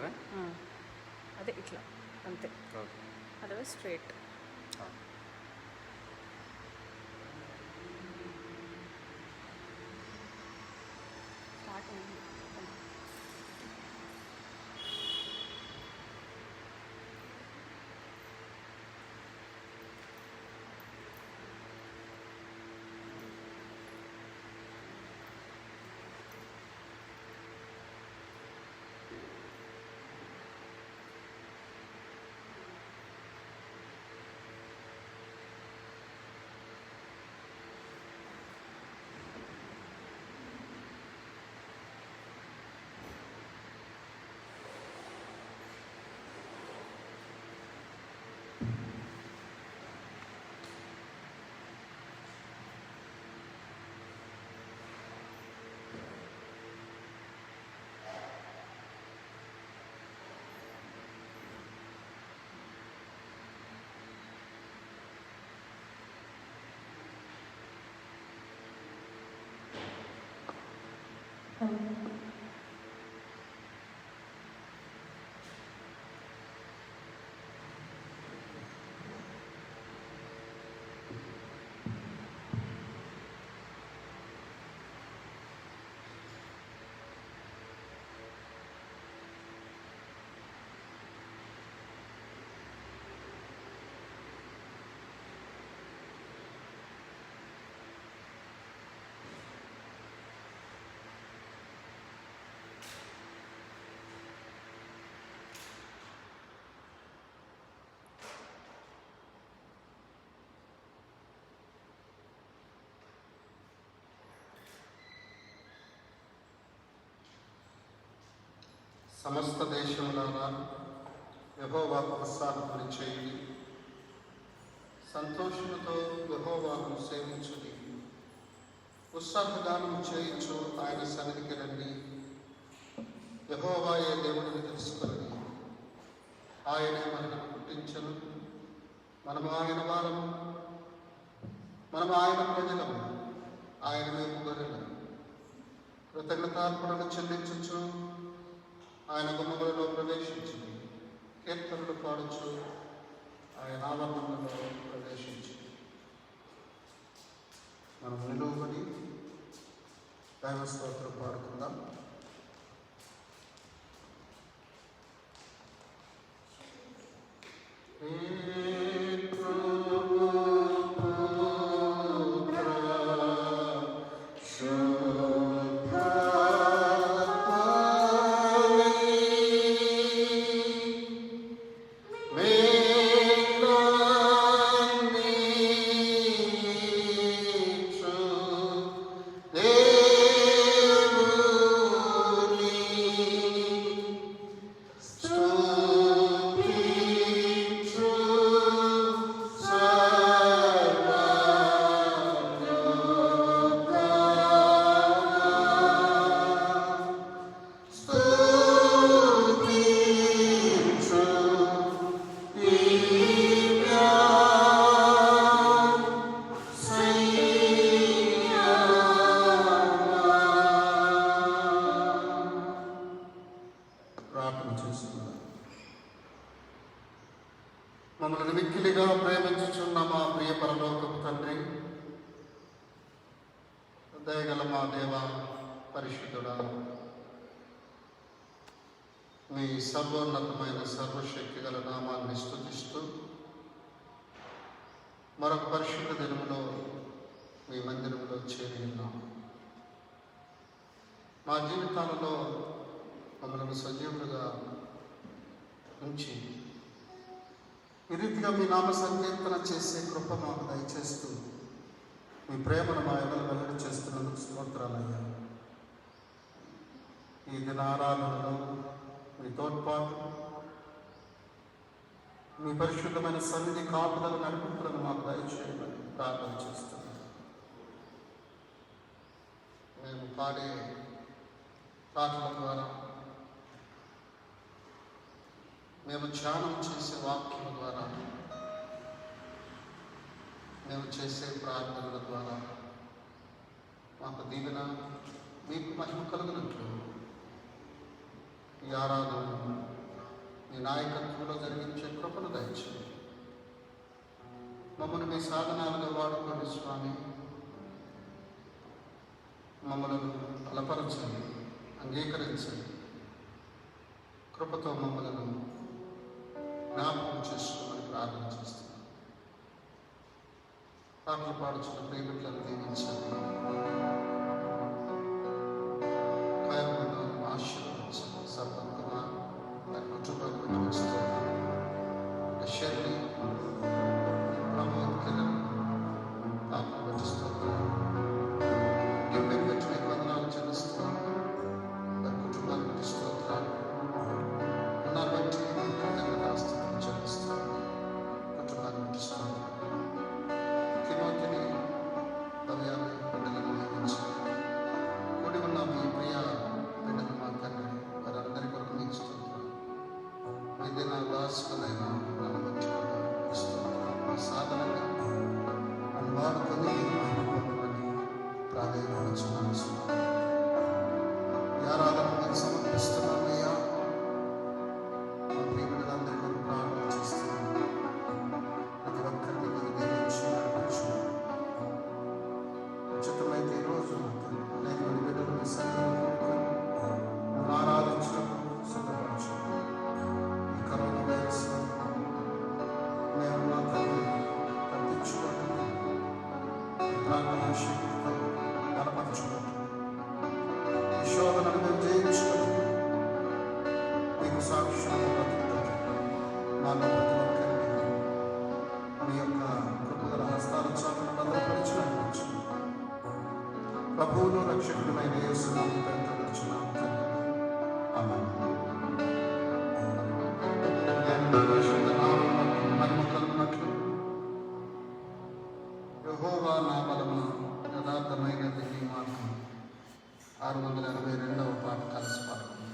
అంటారా? అదే ఇట్లా అంతే. అదే స్ట్రైట్. స్టార్ట్ అయింది. సమస్త దేశములారా యెహోవాకు ఉత్సాహమును చేయుడి, సంతోషముతో యెహోవాను సేవించుడి. ఉత్సాహగానము చేయించు ఆయన సన్నిధికి రండి. యెహోవాయే దేవుడిని తెలుసుకొని ఆయనే మనకు పుట్టించను. మనము ఆయన వారము, మనము ఆయన ప్రజలము, ఆయన వైపు గొర్రెలము. కృతజ్ఞతార్పణలు చెల్లించుచు ఆయన గుమ్మములలో ప్రవేశించింది. కీర్తనలు పాడుచు ఆయన ఆవరణములలో ప్రవేశించింది. మనం నిలువబడి దైవ స్తోత్రం పాడుకుందాం. మమ్మల్ని మిక్కిలిగా ప్రేమించుచున్న మా ప్రియ పరలోకపు తండ్రి, దయగల మా దేవ పరిశుద్ధుడా, మీ సర్వోన్నతమైన సర్వశక్తి గల నామాన్ని స్తుతిస్తూ మరొక పరిశుద్ధ దినములో మీ మందిరంలో చేరి ఉన్నాం. మా జీవితాలలో మమ్మల్ని సజీవులుగా ఉంచి ఈ రీతిగా మీ నామ సంకీర్తన చేసే కృప మాకు దయచేస్తూ మీ ప్రేమను మా ఎవరు వెల్లడి చేస్తున్నందుకు స్తోత్రాలయ్యా. ఈ దిన ఆరాధనలో మీ తోడ్పాటు, మీ పరిశుద్ధమైన సన్నిధి కాపుదల నడిపింపులను మాకు దయచేయమని ప్రార్థన చేస్తున్నాను. మేము పాడే పాటల ద్వారా, మేము ధ్యానం చేసే వాక్యం ద్వారా, మేము చేసే ప్రార్థనల ద్వారా మాకు దీవెన, మీకు మహిమ కలుగునట్లు ఈ ఆరాధన నీ నాయకత్వంలో జరిగించే కృపను దయచేయండి. మమ్మల్ని మీ సాధనాలుగా వాడుకోండి స్వామి. మమ్మలను బలపరచండి, అంగీకరించండి. కృపతో మమ్మలను జ్ఞాపకం చేసుకోమని ప్రార్థన చేస్తున్నాం. పాటలు పాడుచున్న ప్రేమికులను దీవించండి. కాయలను ఆశీర్వదించండి. సర్వం కుమార్ తన కుటుంబాన్ని వస్తున్నాం. షెర్లీ, ప్రమోద్, కిరణ్ పాపను పట్టిస్తున్నాం. ఎప్పుడు పెట్టిన వందనాలు చెల్లిస్తున్నాం. వారి కుటుంబాన్ని పట్టిస్తున్నాం. ఉన్నారు బట్టి కృతజ్ఞతాస్తుతులు చెల్లిస్తున్నాం. కుటుంబాన్ని పట్టిస్తున్నాం. తిమోతిని భవ్యాన్ని బిడ్డలను నియమించి కూడి ఉన్న మీ ప్రియ బిడ్డలు మా తండ్రి వారందరి కొరకు మీకు స్తోత్రం. ఏదైనా దాసులైన నన్ను బట్టి స్తోత్రం. సాధనంగా నన్ను వాడుకొని పొందమని ప్రాధాన్యపడుచున్నాను. ఈ ఆరాధన మీకు సమర్పిస్తున్నామయ్యా. మా ప్రియ బిడ్డలందరి కొరకు ప్రార్థన చేస్తున్నాను. ప్రతి ఒక్కరిని మీరు దీవించి నడిపించున్నాను. ఉచితమైతే ఈరోజు అనేక మంది బిడ్డలు మీ సన్నిధిలో కూడుకొని నన్ను ఆరాధించడం సిద్ధపరచండి. ఈ కరోనా వైరస్ మేము మాత్రం తప్పించుకోండి. ఈ ప్రార్థన శక్తితో బలపరచుకోండి. ఈ శోధనను మేము జయించుకొని మీకు సాక్ష్యాన్ని బ్రతుకుతుంది. మాలో ప్రతి ఒక్కరిని మీ యొక్క కృపగల హస్తాల చాటున భద్రపరిచి నడిపించండి. ప్రభువును రక్షకుడైన యేసునామమున వేడుకొనుచున్నాము తండ్రి. ఆమేన్. దేవుని పరిశుద్ధ నామమునకు మహిమ కలుగునట్లు. యెహోవా నా బలము, యథార్థమైనది నీ మార్గం. 682వ పాట కలిసి పాడుకుందాం.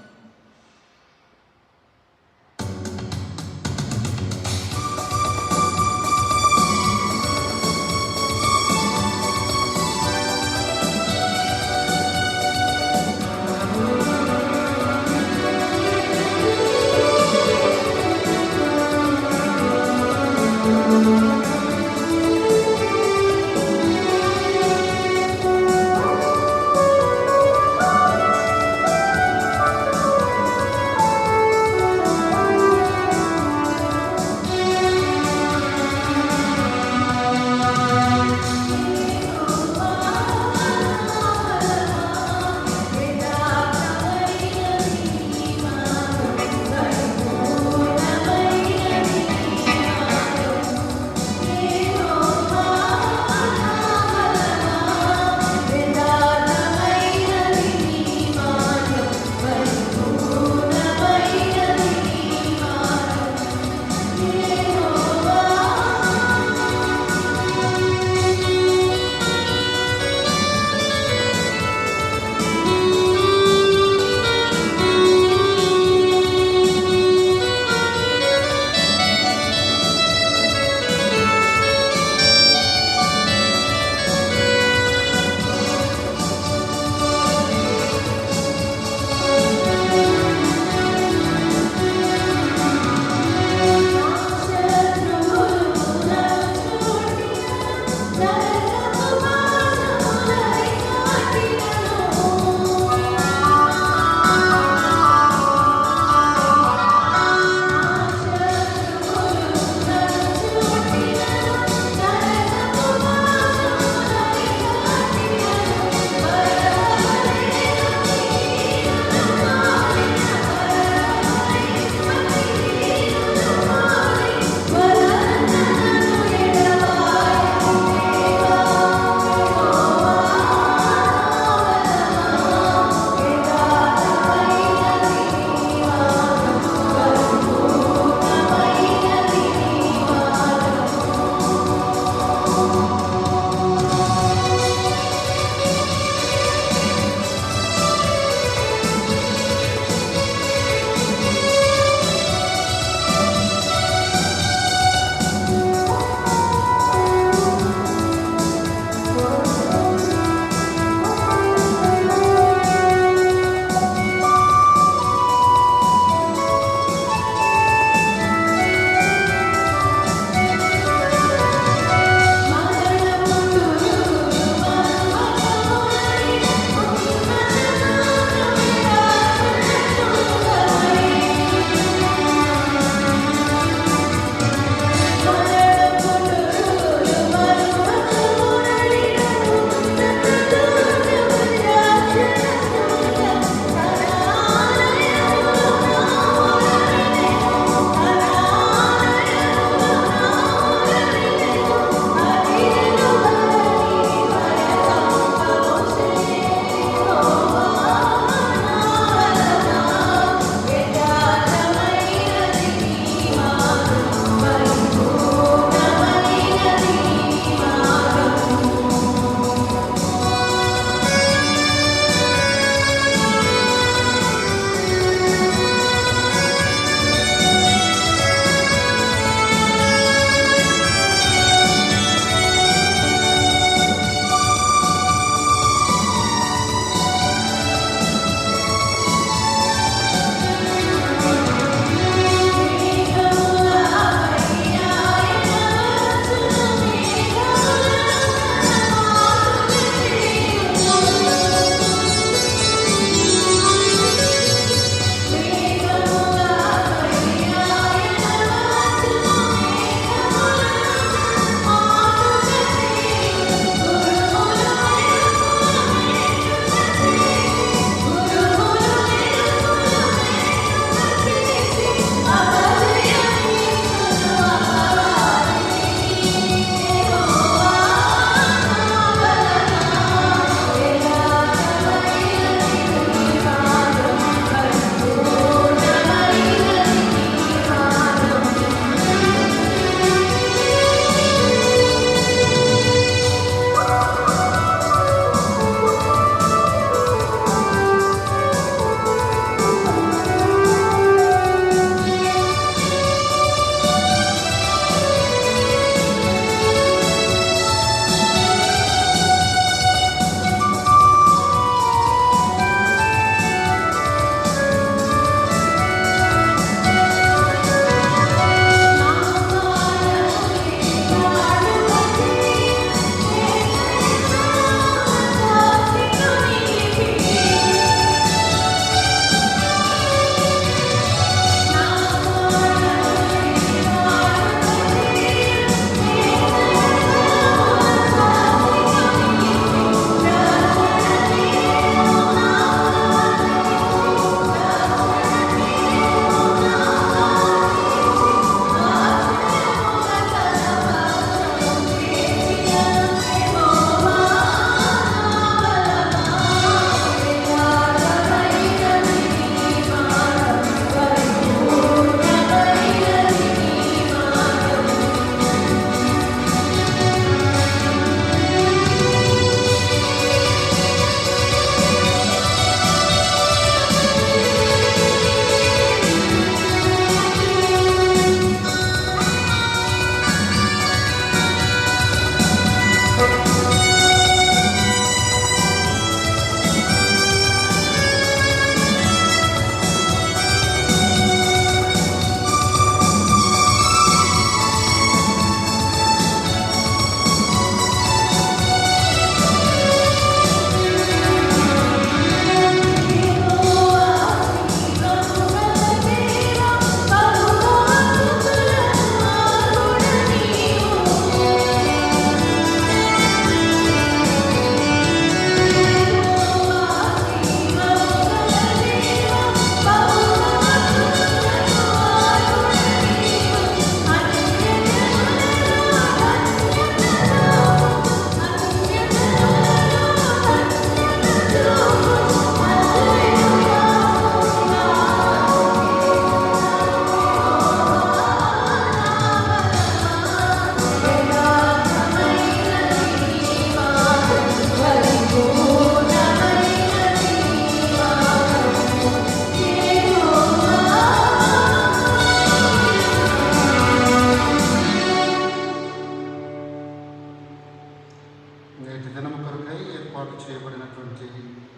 నేటి దినము కొరకై ఏర్పాటు చేయబడినటువంటి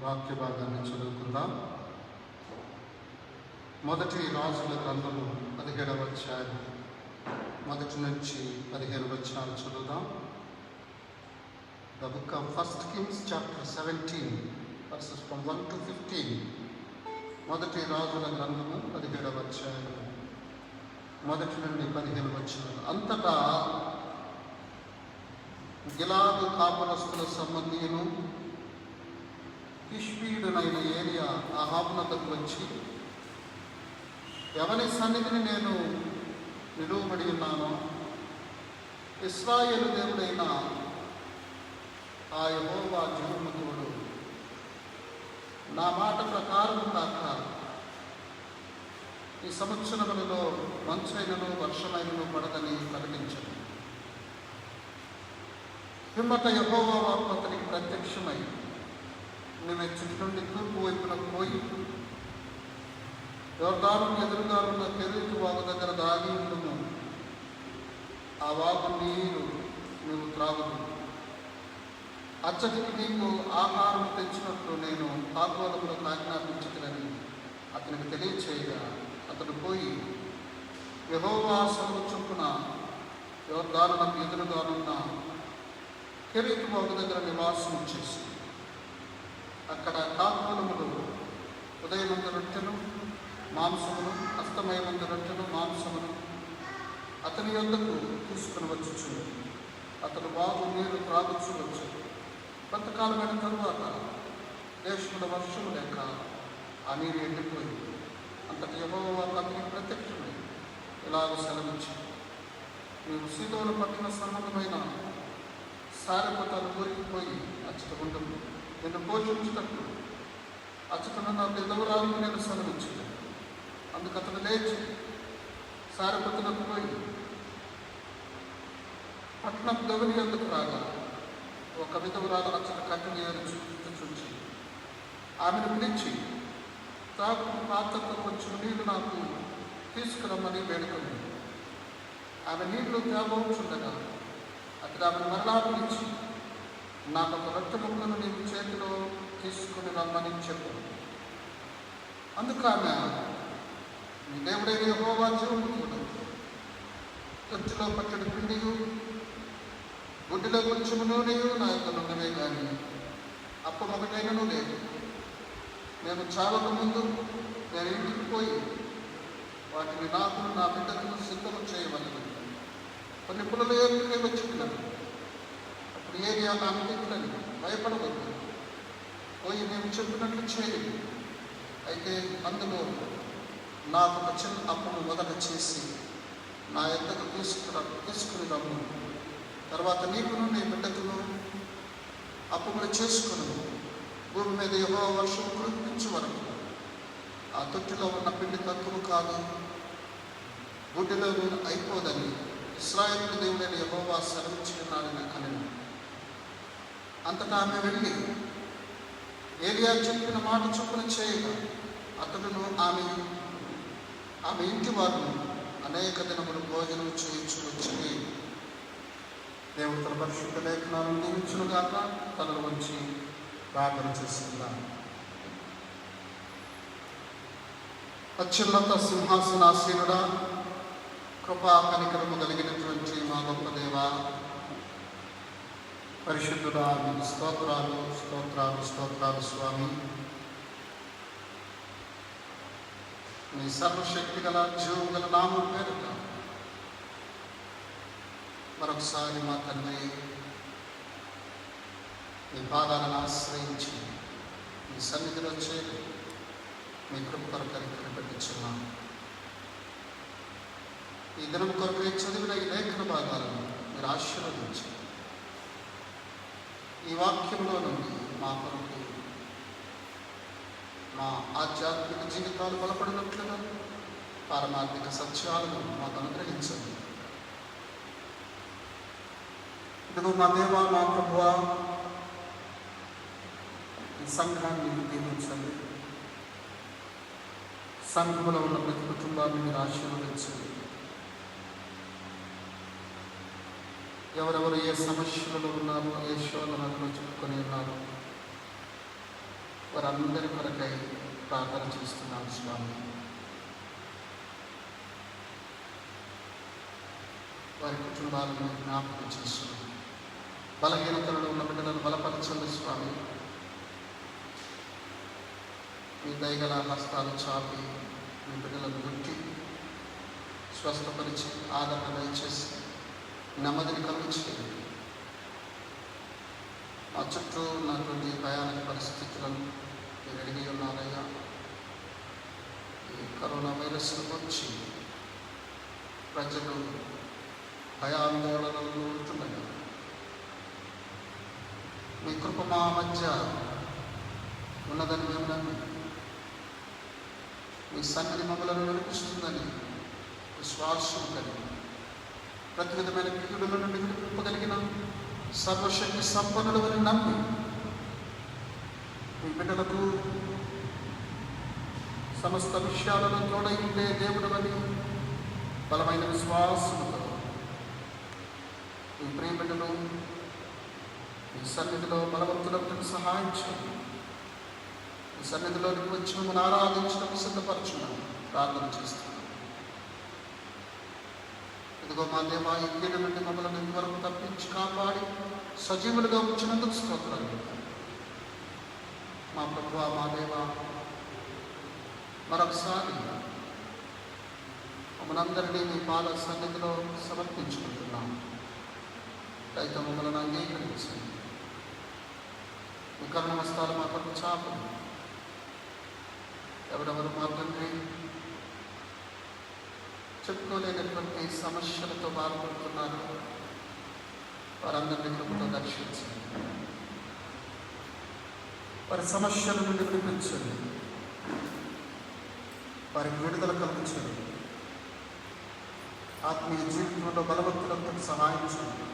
వాక్య భాగాన్ని చదువుకుందాం. మొదటి రాజుల గ్రంథము 17వ అధ్యాయం 1 నుంచి 15 వచనాలు చదువుదాం. The book of 1 Kings chapter 17 verses from 1 to 15. మొదటి రాజుల గ్రంథము 17వ అధ్యాయం 1 నుండి 15 వచనాలు. అంతటా గిలాదు కాపురస్తుల సంబంధియును తిష్బీయుడనైన ఏలియా అహాబునకు వచ్చి, ఎవని సన్నిధిని నేను నిలువబడి ఉన్నానో, ఇశ్రాయేలు దేవుడైన ఆ యెహోవా జీవముతోడు నా మాట ప్రకారం కాక ఈ సంవత్సరములలో మంచైనను వర్షమైనను పడదని ప్రకటించను. పిమ్మట యెహోవా వాక్కు అతనికి ప్రత్యక్షమై, నువ్వు ఇచ్చటి నుండి తూర్పు వైపునకు పోయి యోర్దాను ఎదురుగా ఉన్న కెరీతు వాగు దగ్గర దాగి ఉండుము. ఆ వాగు నీరు నువ్వు త్రాగుదు. అచ్చటికి నీకు ఆహారం తెచ్చినట్లు నేను కాకోలములకు ఆజ్ఞాపించుకునని అతనికి తెలియచేయగా, అతడు పోయి యెహోవా సెలవు చొప్పున యోర్దానునకు ఎదురుగానున్న కెరీతు వాగు దగ్గర నివాసం చేసి, అక్కడ కాకోలములు ఉదయమందు రొట్టెను మాంసమును, అస్తమయమందు రొట్టెను మాంసమును అతని యొద్దకు తీసుకుని వచ్చుచు అతడు వాగు నీరు త్రాగుచు వచ్చు. కొంతకాలమైన తరువాత దేశంలో వర్షము లేక ఆ నీరు ఎండిపోయింది. అంతటి యెహోవా అతనికి ప్రత్యక్షమై ఇలాగ సెలవిచ్చి, నీవు సీదోను పట్టిన సంబంధమైన సారెపతాలు కోరికిపోయి అచ్చట ఉండము. నిన్ను పోషించుటట్టు అచ్చటను నా పెద్దవరాలకు నేను సెలవిచ్చాను. అందుకు అతను లేచి సారెపతులకు పోయి పట్టణపు గవిని ఎందుకు రాగా, ఒక విధవరాలు అచ్చట కట్టిని చూచి ఆమెను పిలిచి, తాకు పాత్రతో వచ్చిన నీళ్లు నాకు తీసుకురమ్మని వేడుకొని, ఆమె నీళ్లు తేబోచుండగా అతడు ఆమెను మరలా పిలిచి, నాకు ఒక రొట్టె ముక్కను నీవు చేతిలో తీసుకుని రమ్మని చెప్పాను. అందుకు ఆమె, నీ దేవుడైన యెహోవా జీవముతోడు తొట్టిలో పట్టడి పిండియు గుడ్డిలో కొంచెము నూనెయు నా యొక్క నూనెవే కానీ అప్పమొకటైనను లేదు. నేను చావక ముందు నేను ఇంటికి పోయి వాటిని నాకు నా బిడ్డకు సిద్ధము చేయవలను. కొన్ని పుల్లలు ఏర్పడే వచ్చినాను. అప్పుడు ఏరియా నా బిడ్డలని భయపడవద్దు, పోయి మేము చెప్పినట్లు చేయదు. అయితే అందులో నాకు ఒక చిన్న అప్పును మొదట చేసి నా యొద్దకు తీసుకుని రమ్ము. తర్వాత నీకును నీ బిడ్డకును అప్పులు చేసుకును. భూమి మీద యెహోవా వర్షం కురిపించు వరకు ఆ తొట్టిలో ఉన్న పిండి తక్కువ కాదు, గుడ్డిలో అయిపోదని ఇశ్రాయేలు దేవుడైన యెహోవా సెలవిచ్చినాడని అనెను. అంతటా ఆమె వెళ్ళి ఏలియా చెప్పిన మాట చొప్పున చేయగా అతడును ఆమె ఇంటి వారు అనేక దినములు భోజనం చేయించు వచ్చింది. దేవుడు తన పరిశుద్ధ లేఖనాలను దీవించునుగాక. తనను వచ్చి ప్రార్థన చేస్తుందా. అత్యున్నత సింహాసనాసీనుడా, కృపా కనికరము కలిగినటువంటి మా గొప్ప దేవా, పరిశుద్ధుడా, మీకు స్తోత్రాలు స్తోత్రాలు స్తోత్రాలు స్వామి. నీ సర్వశక్తి గల జీవం గల నామం పేరుట మరొకసారి మా తండ్రి నీ పాదాలను ఆశ్రయించి నీ సన్నిధిలో చేరి మీ కృప కొరకు కనిపెట్టించున్నాను. ఈ దినం కొరకు చదివిన ఈ లేఖన భాగాలను మీరు ఆశీర్వదించి ఈ వాక్యంలో నుండి మా కొరకు మా ఆధ్యాత్మిక జీవితాలు బలపడినట్లుగా పారమార్థిక సత్యాలను మాకు అనుగ్రహించండి. ఇదిగో మా దేవా, మా ప్రభువా, ఈ సంఘాన్ని దీవించండి. సంఘములో ఉన్న ప్రతి కుటుంబాన్ని మీరు ఆశీర్వదించండి. ఎవరెవరు ఏ సమస్యలలో ఉన్నారో, ఏ శోధనలో చిక్కుకొని ఉన్నారో వారందరి కొరకై ప్రార్థన చేస్తున్నాను స్వామి. వారి కుటుంబాలను జ్ఞాపకం చేస్తున్నాను. బలహీనతలలో ఉన్న బిడ్డలను బలపరచండి స్వామి. మీ దయగల హస్తాలు చాపి మీ బిడ్డలను గుట్టి స్వస్థపరిచి ఆదరణ దయచేసి నెమ్మదిని కలిగించేయండి. మా చుట్టూ ఉన్నటువంటి భయానక పరిస్థితులను మీరు అడిగి ఉన్నారయ్యా. ఈ కరోనా వైరస్ వచ్చి ప్రజలు భయాందోళనలు ఉంటున్నాయి. మీ కృప మా మధ్య ఉన్నదని మేము నమ్మి మీ సన్నిధి మమ్మలను నడిపిస్తుందని విశ్వాసం కలిగి ప్రతి విధమైన కీడుల నుండి విడిపింపగలిగిన సర్వశక్తి సంపన్నులు అని నమ్మి మీ బిడ్డలకు సమస్త విషయాలను తోడై ఉండే దేవుడు అని బలమైన విశ్వాసంతో మీ ప్రియ బిడ్డలు మీ సన్నిధిలో బలవంతులకు సహాయం చేయండి. ఈ సన్నిధిలోనికి వచ్చి మిమ్మల్ని ఆరాధించడం సిద్ధపరచున్నాం, ప్రార్థన చేస్తున్నాం. ఇదిగో మా దేవా, ఈ కీడు నుండి మమ్మల్ని ఇంతవరకు తప్పించి కాపాడి సజీవులుగా ఉంచినందుకు స్తోత్రాలు. మా ప్రభువా, మా దేవా, మరొకసారి మమ్మల్ని అందరినీ మీ పాద సన్నిధిలో సమర్పించుకుంటున్నాం. అయితే మమ్మల్ని అంగీకరించండి. మీ కరుణ హస్తాలు మా కొరకు చాపండి. ఎవరెవరు మా తండ్రి చెప్పుకోలేనటువంటి సమస్యలతో బాధపడుతున్నారు, వారందరినీ కృపతో దర్శించండి. వారి సమస్యల నుండి విడిపించండి. వారికి విడుదల కల్పించండి. ఆత్మీయ జీవితంలో బలవంతులందరికీ సహాయం చేయండి.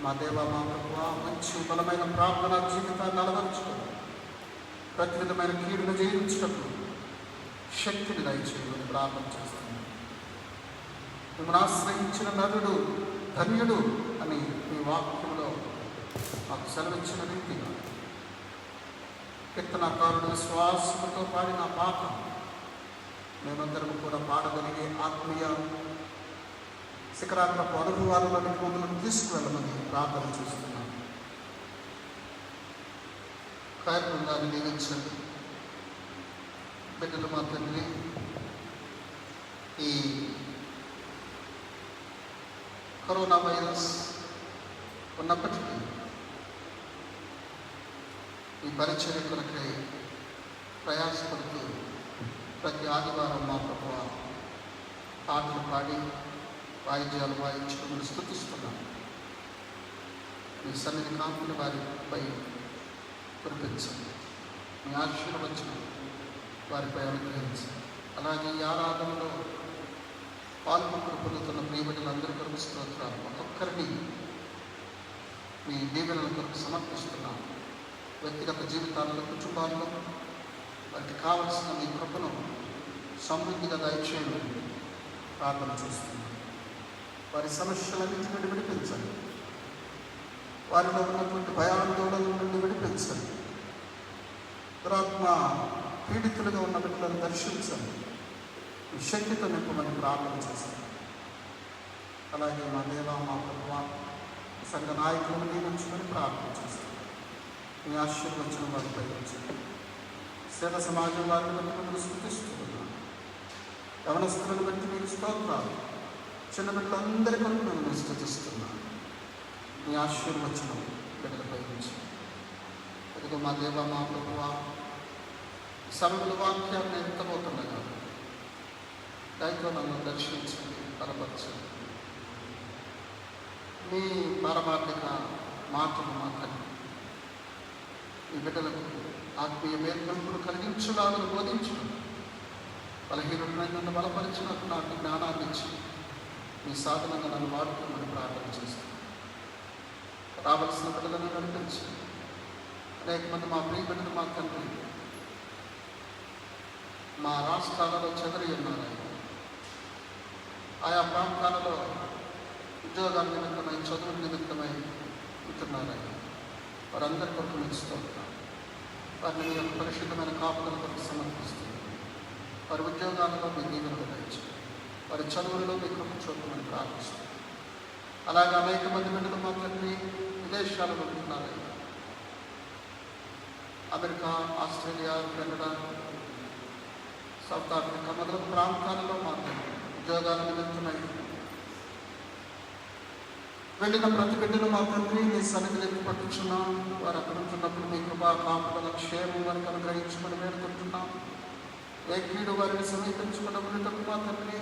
మా దేవ, మా ప్రభువా, మంచి బలమైన ప్రార్థన జీవితాన్ని అలవర్చుకోండి. ప్రతి విధమైన కీడును జయించుటకు శక్తిని దయచేయమని ప్రార్థన చేస్తున్నాను. మిమ్మల్ని ఆశ్రయించిన నరుడు ధన్యుడు అని మీ వాక్యంలో మాకు సెలవిచ్చిన రీతిగా కీర్తనకారుడు విశ్వాసంతో పాడిన పాట మేమందరం కూడా పాడగలిగే ఆత్మీయ శిఖరాగ్రపు అనుభవాలలోనికి మమ్మల్ని తీసుకువెళ్ళమని ప్రార్థన చేస్తున్నాను. కార్యక్రమాన్ని నియమించండి. బిడ్డలు మా తండ్రి ఈ కరోనా వైరస్ ఉన్నప్పటికీ ఈ పరిచర్య కొరకై ప్రయాసపడుతూ ప్రతి ఆదివారం మా ప్రభువ పాటలు పాడి వాయిద్యాలు వాయించుకుని స్తుతిస్తున్నాం. మీ సన్నిధి కాపులు వారిపై కురిపించండి. మీ ఆశీర్వచనం వారిపై అనుగ్రహించండి. అలాగే ఈ ఆరాధనలో పాల్గొనలు పొందుతున్న ప్రియబిడ్డలందరి కొరకు స్తోత్రాలు. ఒక్కొక్కరిని మీ దీవెనల కొరకు సమర్పిస్తున్నాం. వ్యక్తిగత జీవితాలలో, కుటుంబాల్లో వారికి కావలసిన మీ కృపను సమృద్ధిగా దయచేయండి ప్రార్థన చేస్తున్నాం. వారి సమస్యలన్నింటి నుండి విడిపించండి. వారిలో ఉన్నటువంటి భయాందోళనల నుండి విడిపించండి. దురాత్మ పీడితులుగా ఉన్న బిడ్డలను దర్శించండి. ఈ శక్తితో నింపమని ప్రార్థన చేస్తాను. అలాగే మా దేవా, మా ప్రభువా, సంఘ నాయకులను నియమించమని ప్రార్థన చేస్తాను. మీ ఆశీర్వచనం వారిపై ఉంచండి. సేవ సమాజం వారిని బట్టి మిమ్మల్ని స్తుతిస్తున్నాను. యవనస్తులను బట్టి మీకు స్తోత్రాలు. చిన్న బిడ్డలందరి కొరకు మిమ్మల్ని స్తుతిస్తున్నాను. మీ ఆశీర్వచనం బిడ్డలపై ఉంచండి. ఇదిగో మా దేవా, మా ప్రభువా, సమయంలో వాక్యాన్ని ఎత్తబోతుండగా దయతో నన్ను దర్శించండి, బలపరచండి. మీ పారమార్థిక మాటలు మాట్లాడి ఈ బిడ్డలకు ఆత్మీయ మేల్కొల్పును కలిగించులాగా బోధించడం, బలహీనమైన నన్ను బలపరిచినట్టు నాకు జ్ఞానాన్ని ఇచ్చి మీ సాధనంగా నన్ను వాడుకోమని ప్రార్థన చేస్తాను. రావలసిన బిడ్డలను నడిపించి అనేక మంది మా ప్రియ బిడ్డలు మా తండ్రి మా రాష్ట్రాలలో చెదరి ఉన్నారు. ఆయా ప్రాంతాలలో ఉద్యోగాల నిమిత్తమై, చదువుల నిమిత్తమై ఉంటున్నారయ్యా. వారందరి కొరకు మీకు స్తోత్రం. వారిని మీ యొక్క పరిశుద్ధమైన కాపుదల కొరకు సమర్పిస్తుంది. వారి ఉద్యోగాలలో మీ దీవెనలు దయచేయండి. వారి చదువులలో మీ కృప చూపమని ప్రార్థిస్తుంది. అలాగే అనేక మంది బిడ్డలు మా తండ్రి విదేశాలలో ఉంటున్నారయ్యా. America, Australia, Canada, South Africa మొదలగు ప్రాంతాలలో మా తండ్రి ఉద్యోగాల నిమిత్తమై వెళ్ళిన ప్రతి బిడ్డలు మా తండ్రి మీ సన్నిధిని పట్టుచున్నాం. వారు అక్కడ ఉంటున్నప్పుడు మీ కృపా కాపుదల క్షేమం వారికి అనుగ్రహించమని వేడుకుంటున్నాం. ఏ కీడు వారిని సమీపించకుండా ఉండటం మా తండ్రి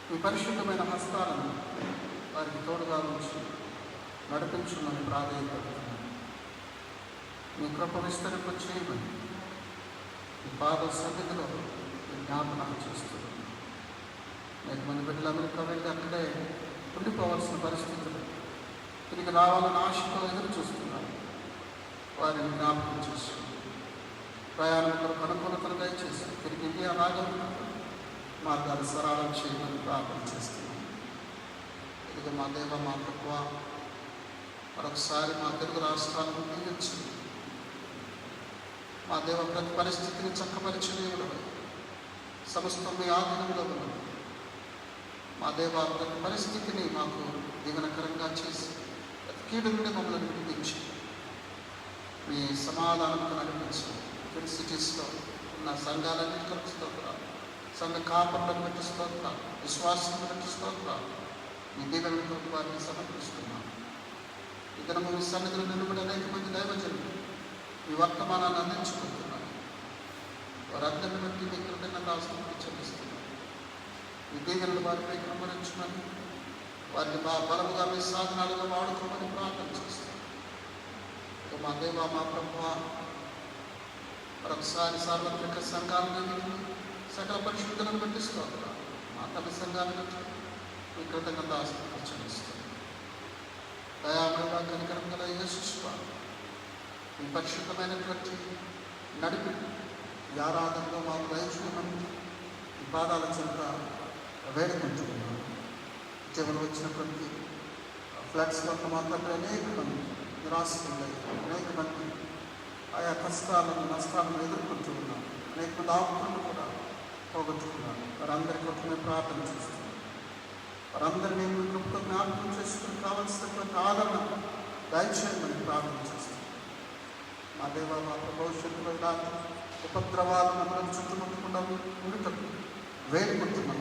మీ పరిశుద్ధమైన హస్తాలను వారికి తోడుగా ఉంచి నడిపించమని ప్రాధాన్యపడుతున్నాం. మీ కృప విస్తరింప చేయమని మీ పాద సన్నిధిలో జ్ఞాపకం చేస్తున్నాం. అనేక మంది బిడ్డలు అమెరికా వెళ్ళి అక్కడే ఉండిపోవాల్సిన పరిస్థితులు, తిరిగి రావాలని ఆశతో ఎదురు చూస్తున్నారు. వారిని జ్ఞాపకం చేసి ప్రయాణం కొరకు అనుకూలతలు దయచేసి తిరిగి ఇండియా రాగలను మార్గాలు సరళం చేయమని ప్రార్థన చేస్తున్నాం. ఇది మా దేవ, మా ప్రభువా, మరొకసారి మా తెలుగు రాష్ట్రాలను దీవించి మా దేవ ప్రతి పరిస్థితిని చక్కపరిచినవుడు సమస్తం మీ ఆధీనంలో ఉన్నది. మా దేవ ప్రతి పరిస్థితిని మాకు దీవెనకరంగా చేసి ప్రతి కీడు నుండి మమ్మల్ని విడిపించి మీ సమాధానంతో నడిపించి ట్విన్ సిటీస్లో ఉన్న సంఘాలన్నిటి కొరకు స్తోత్రాలు, సంఘ కాపర్లను బట్టి స్తోత్రాలు, విశ్వాసాలను బట్టి స్తోత్రాలు, మీ దీవెన కొరకు వారిని సమర్పిస్తున్నాను. ఈ దినము మీ సన్నిధిలో నిలబడి అనేక మంది దైవజనులు మీ వర్తమానాన్ని అందించుకుంటున్నారు. వారందరిని బట్టి మీ కృతజ్ఞతాస్తుతులు చెల్లిస్తున్నారు. మీ దీవెనలు వారిపై కనుమరించమని, వారిని బలముగా మీ సాధనాలుగా వాడుకోమని ప్రార్థన చేస్తారు. మా దేవ, మా ప్రభువా, మరొకసారి సార్వత్రిక సంఘాలను సకల పరిశుద్ధులను బట్టి స్తోత్రాలు, మా తల్లి సంఘాలను బట్టి మీ కృతజ్ఞతాస్తుతులు చెల్లిస్తారు. దయామయంగా కనికరం గల యేసు స్వామి, మీ పరిశుద్ధమైనటువంటి నడిపి ఈ ఆరాధనలో మాకు దయచేయమని ఈ పాదాల చెంత వేడుకుంటున్నాను. ఇటీవల వచ్చినటువంటి ఫ్లడ్స్ వల్ల మా తండ్రి అనేక మంది నిరాశకులయ్యారు. అనేక మంది ఆయా కష్టాలను, నష్టాలను ఎదుర్కొంటూ ఉన్నారు. అనేక మంది ఆపులను కూడా పోగొట్టుకున్నారు. వారందరి కొరకు మేము ప్రార్థన చేస్తున్నాం. వారందరినీ మీ కృపతో జ్ఞాపకం చేసుకుని కావలసినటువంటి ఆదరణ దయచేయమని ప్రార్థన చేస్తున్నాం. మా దేవ, మా భవిష్యత్తులో ఇలాంటి ఉపద్రవాలు మనం చుట్టుముట్టకుండా ఉండటం వేడుకుంటున్నాం.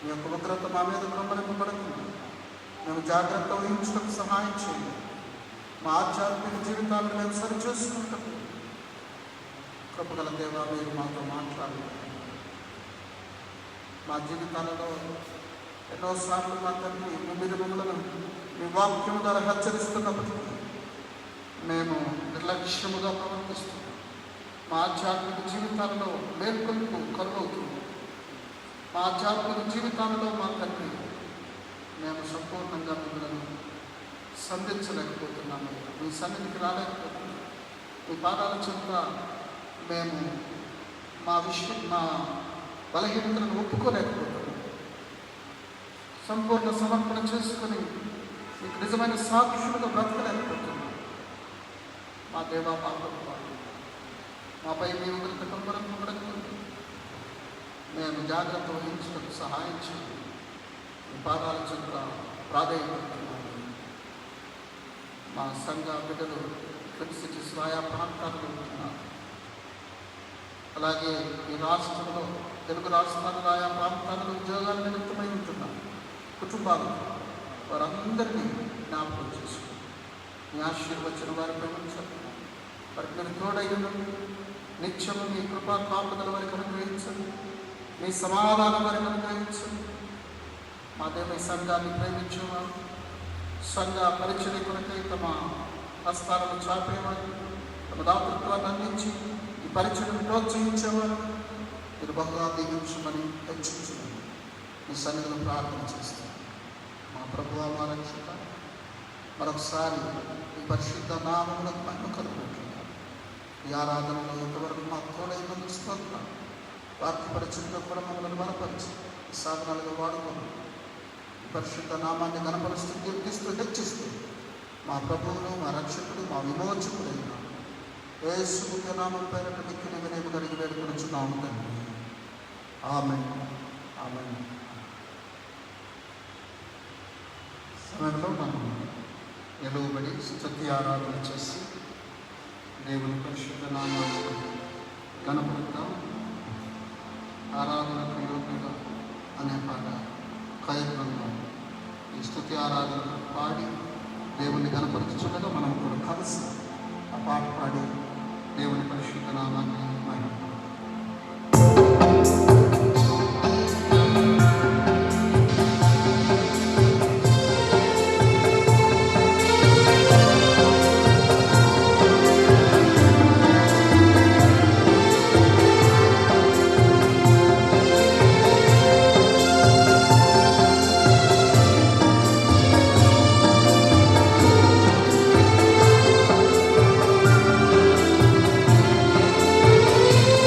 మీ యొక్క ఉగ్రత మా మీద గమనింపబడకుండా మేము జాగ్రత్త వహించడం సహాయం చేయండి. మా ఆధ్యాత్మిక జీవితాలను మేము సరిచేసుకుంటాం. కృపగల దేవ, మీరు మాతో మాట్లాడాలి. మా జీవితాలలో ఎన్నోసార్లు మా తండ్రి మీరు మమ్మలను మీ వాక్యం ద్వారా హెచ్చరిస్తున్నప్పటికీ మేము నిర్లక్ష్యముగా ప్రవర్తిస్తున్నాం. మా ఆధ్యాత్మిక జీవితాలలో మేల్కొల్పు కరువవుతుంది. మా ఆధ్యాత్మిక జీవితాలలో మా తండ్రి మేము సంపూర్ణంగా మిమ్మల్ని సంధించలేకపోతున్నాము. మీ సన్నిధికి రాలేకపోతున్నాం. మీ పాదాల చెంత మేము మా బలహీనతలను ఒప్పుకోలేకపోతున్నాం. సంపూర్ణ సమర్పణ చేసుకొని మీకు నిజమైన సాక్షులుగా బ్రతకలేకపోతున్నాం. మా దేవ, మా ప్రభువా, మాపై మీ ఉగ్రత కనబడకుండా మేము జాగ్రత్త వహించడానికి సహాయం చేయండి. మీ పాదాల చెంత ప్రాధాన్యపడుతున్నాము. మా సంఘ బిడ్డలు ట్విన్ సిటీస్ ఆయా ప్రాంతాల్లో ఉంటున్నారు. అలాగే ఈ రాష్ట్రంలో, తెలుగు రాష్ట్రాల్లో ఆయా ప్రాంతాల్లో ఉద్యోగాల నిమిత్తమై ఉంటున్నారు కుటుంబాలు. వారందరినీ జ్ఞాపకం చేసుకుని మీ ఆశీర్వచన వారిపై ఉంచండి. వారికి మీరు తోడైన నిత్యము మీ కృపా కాపుదల వారికి అనుగ్రహించండి. మీ సమాధానం వారికి అనుగ్రహించండి. మా దేవ, సంఘాన్ని ప్రేమించేవారు, సంఘ పరిచయ కొరకై తమ హస్తాలను చాపేవారు, తమ దాతృత్వాన్ని అందించి ఈ పరిచయను ప్రోత్సహించేవారు మీరు బహుగా దీవించమని హెచ్చించమని మీ సన్నిధిలో ప్రార్థన చేస్తారు. మా ప్రభువా, మా రక్షక, మరొకసారి ఈ పరిశుద్ధ నామములకు మహిమ కలుగుతున్నారు. ఈ ఆరాధనలో ఇంతవరకు మాకు తోడైనందుకు స్తోత్రాలు. వాక్య పరిచయంలో కూడా మమ్మల్ని బలపరిచి ఈ సాధనాలుగా వాడుకొని పరిశుద్ధ నామాన్ని గణపరుస్తూ కీర్తిస్తూ హెచ్చిస్తూ మా ప్రభువును మా రక్షకుడు మా విమోచకుడైన యేసు నామం పేరట మిక్కిలి వినయము కలిగి వేడుకొనుచున్నాము తండ్రి. ఆమేన్. ఆమేన్. సమయంలో మనం నిలువబడి స్తుతి ఆరాధన చేసి దేవుని పరిశుద్ధ నామాన్ని గణపరుద్దాం. ఆరాధనకు యోగ్యుడు అనే పాట కార్యక్రమంలో ఈ స్తుతి ఆరాధన పాడి దేవుని గణపరచుచుండగా మనం కూడా కలిసి ఆ పాట పాడి దేవుని పరిశుద్ధ నామాన్ని మహిమపరుద్దాం. Thank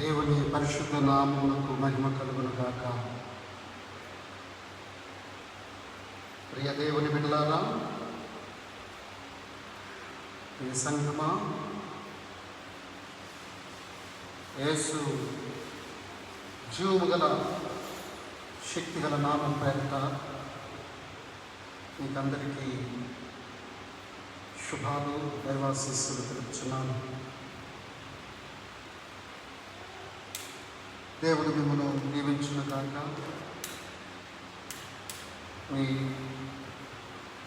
దేవుని పరిశుద్ధ నామమునకు మహిమ కలుగును గాక. ప్రియ దేవుని బిడ్డలారా, ఈ సంఘమా, యేసు జీవము గల శక్తి గల నామం పేరిట మీకందరికీ శుభాలు, దైవాశీస్సులు తెలుపుచున్నాను. దేవుడు మిమ్మల్ని దీవించును గాక. మీ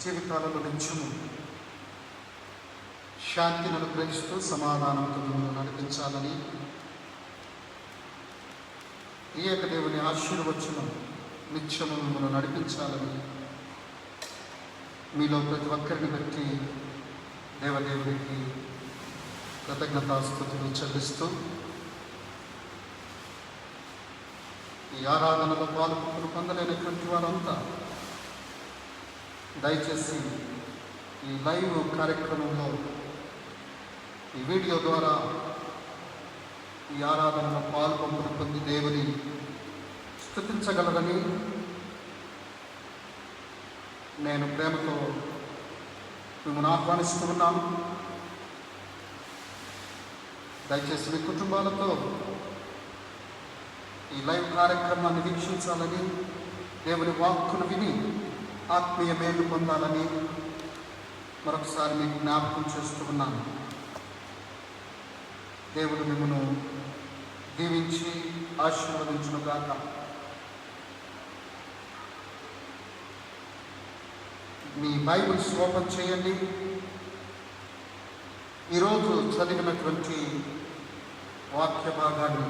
జీవితాలలో నిత్యము శాంతిని అనుగ్రహిస్తూ సమాధానంతో మిమ్మల్ని నడిపించాలని, ఈ యొక్క దేవుని ఆశీర్వచనం నిత్యము మిమ్మల్ని నడిపించాలని మీలో ప్రతి ఒక్కరిని బట్టి దేవదేవుడికి కృతజ్ఞతాస్తుతులు చెల్లిస్తూ, ఈ ఆరాధనలో పాల్గొని పొందలేనటువంటి వారంతా దయచేసి ఈ లైవ్ కార్యక్రమంలో ఈ వీడియో ద్వారా ఈ ఆరాధనలో పాల్గొని పొంది దేవుని స్తుతించగలరని నేను ప్రేమతో మిమ్మల్ని ఆహ్వానిస్తూ ఉన్నాను. దయచేసి మీ కుటుంబాలతో ఈ లైవ్ కార్యక్రమాన్ని వీక్షించాలని, దేవుని వాక్కును విని ఆత్మీయ మేలు పొందాలని మరొకసారి మీకు జ్ఞాపకం చేస్తూ ఉన్నాను. దేవుడు మిమ్మల్ని దీవించి ఆశీర్వదించును గాక. మీ బైబిల్స్ ఓపెన్ చేయండి. ఈరోజు చదివినటువంటి వాక్య భాగాన్ని